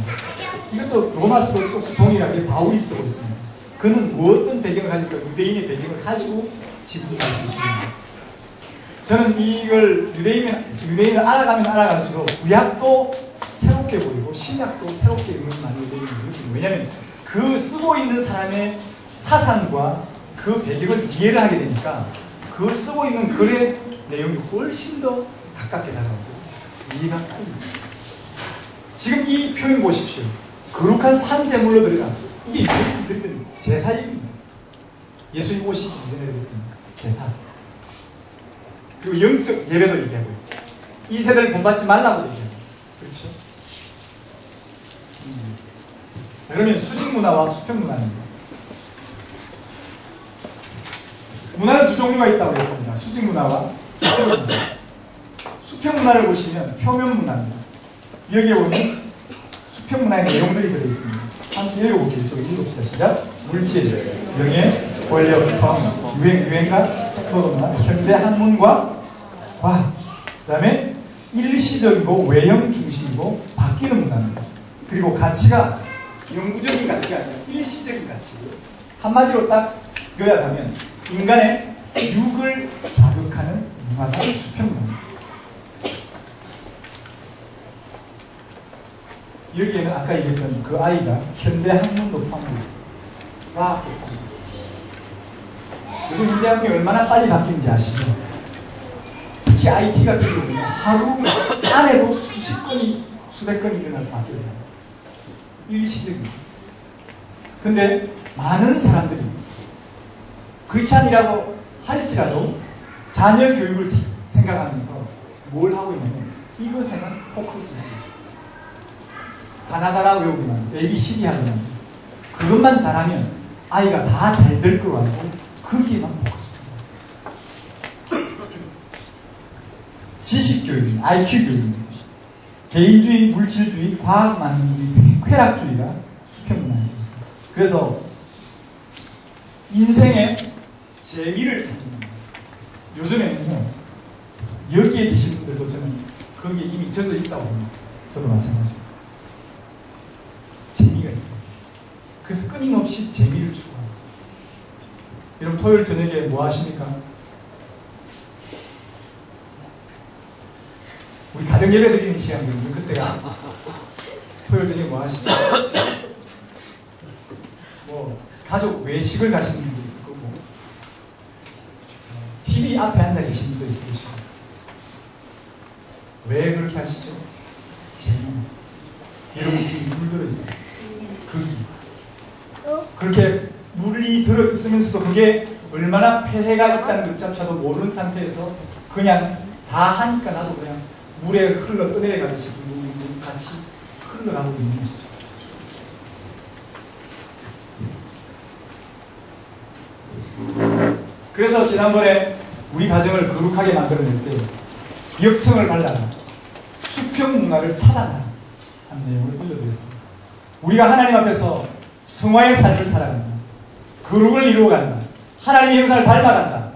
이것도 로마서도 또 동일하게 바울이 쓰고 있습니다. 그는 어떤 배경을 가지고 유대인의 배경을 가지고 지금 말씀하십니다. 저는 이걸 유대인을 알아가면 알아갈수록 구약도 새롭게 보이고 신약도 새롭게 의미를 많이 느낍니다. 왜냐하면 그 쓰고 있는 사람의 사상과 그 배경을 이해를 하게 되니까 그 쓰고 있는 글의 내용이 훨씬 더 가깝게 다가오고 이해가 빨립니다. 지금 이 표현 보십시오. 거룩한 산 제물로 드리라. 이게 유대인이 드리던 제사 얘기입니다. 예수님 오시기 이전에 드렸던 제사. 그리고 영적 예배도 얘기하고요. 이 세대를 본받지 말라고 얘기합니다. 그렇죠? 그러면 수직문화와 수평문화입니다. 문화는 두 종류가 있다고 했습니다. 수직문화와 수평문화. 수평문화를 보시면 표면문화입니다. 여기에 보면 수평문화의 내용들이 들어있습니다. 한번 읽어볼게요. 이쪽에 읽읍시다. 시작. 물질, 명예, 권력, 성, 유행과 테크노로나 현대 학문과 과학. 그 다음에 일시적이고 외형 중심이고 바뀌는 문화입니다. 그리고 가치가 영구적인 가치가 아니라 일시적인 가치고요. 한마디로 딱 요약하면 인간의 육을 자극하는 문화가 수평문화입니다. 여기에는 아까 얘기했던 그 아이가 현대 학문도 포함되어 있습니다. 과학도 포함되어 있습니다. 요즘 현대 학문이 얼마나 빨리 바뀌는지 아시죠? 특히 IT 같은 경우는 하루 안에도 수십 건이 수백 건이 일어나서 바뀌어져요. 일시적입니다. 근데 많은 사람들이 크리스찬이라고 할지라도 자녀 교육을 생각하면서 뭘 하고 있냐면 이것에만 포커스를 하고 있어요. 가나다라 외우기만, ABCD 하기만, 그것만 잘하면 아이가 다 잘 될 거로 알고 거기에만 포커스 두고 지식교육, IQ 교육, 개인주의, 물질주의, 과학만능주의, 쾌락주의가 수평문화에서 있습니다. 그래서 인생의 재미를 찾는 거예요. 요즘에는요, 여기에 계신 분들도 저는 거기에 이미 젖어 있다고 봅니다. 저도 마찬가지고. 재미가 있어요. 그래서 끊임없이 재미를 추구합니다. 여러분 토요일 저녁에 뭐 하십니까? 우리 가정 예배 드리는 시간이거든요. 그때가 토요일 저녁에 뭐 하시죠? 뭐 가족 외식을 가시는 분도 있을 거고 TV 앞에 앉아 계신 분도 있을 것이고 왜 그렇게 하시죠? 재미. 여러분이 물들어 있어요. 그렇게 물이 들어 있으면서도 그게 얼마나 폐해가 있다는 것조차도 모르는 상태에서 그냥 다 하니까 나도 그냥 물에 흘러 떠내려가듯이 같이 흘러가고 있는 것이죠. 그래서 지난번에 우리 가정을 거룩하게 만들어낼 때 역청을 발라라, 수평 문화를 차단하라 하는 내용을 올려드렸습니다. 우리가 하나님 앞에서 성화의 삶을 살아간다, 거룩을 이루어간다, 하나님의 형상을 닮아간다,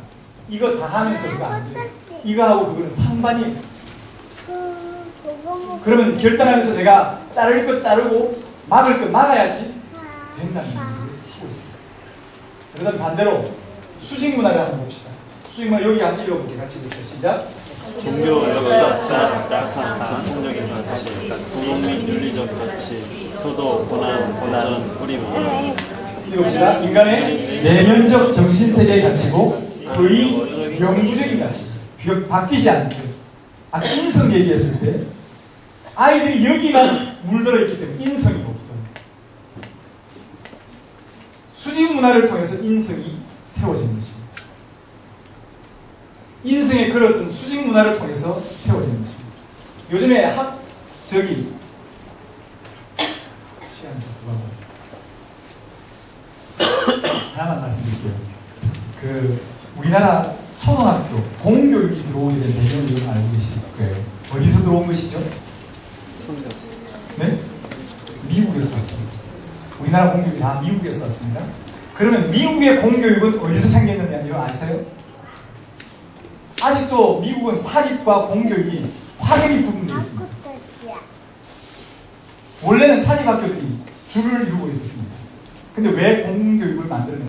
이거 다 하면서 그거 안 돼요. 이거하고 그거는 상반이에요. 그러면 결단하면서 내가 자를 것 자르고 막을 것 막아야지 된다는 얘기를 하고 있습니다. 그러다 반대로 수직 문화를 한번 봅시다. 수직 문화 여기 한번 읽어볼게요. 같이 읽을게요. 시작. 종교 역사상 약한 공적인 가치, 구분 및 윤리적 가치, 도덕, 고난, 불의문. 읽읍시다. 인간의 내면적 정신세계의 가치고 그의 영구적인 가치, 바뀌지 않는. 아까 인성 얘기했을 때 아이들이 여기만 물들어 있기 때문에 인성이 없어요. 수직 문화를 통해서 인성이 세워진 것입니다. 인생의 그릇은 수직 문화를 통해서 세워지는 것입니다. 요즘에 시간 좀 하나만 말씀드릴게요. 우리나라 초등학교 공교육이 들어오게 된 배경을 여러분 알고 계실 거예요. 어디서 들어온 것이죠? 네? 미국에서 왔습니다. 우리나라 공교육이 다 미국에서 왔습니다. 그러면 미국의 공교육은 어디서 생겼느냐 이거 아세요? 아직도 미국은 사립과 공교육이 확연히 구분되어 있습니다. 원래는 사립학교들이 줄을 이루고 있었습니다. 근데 왜 공교육을 만들었는지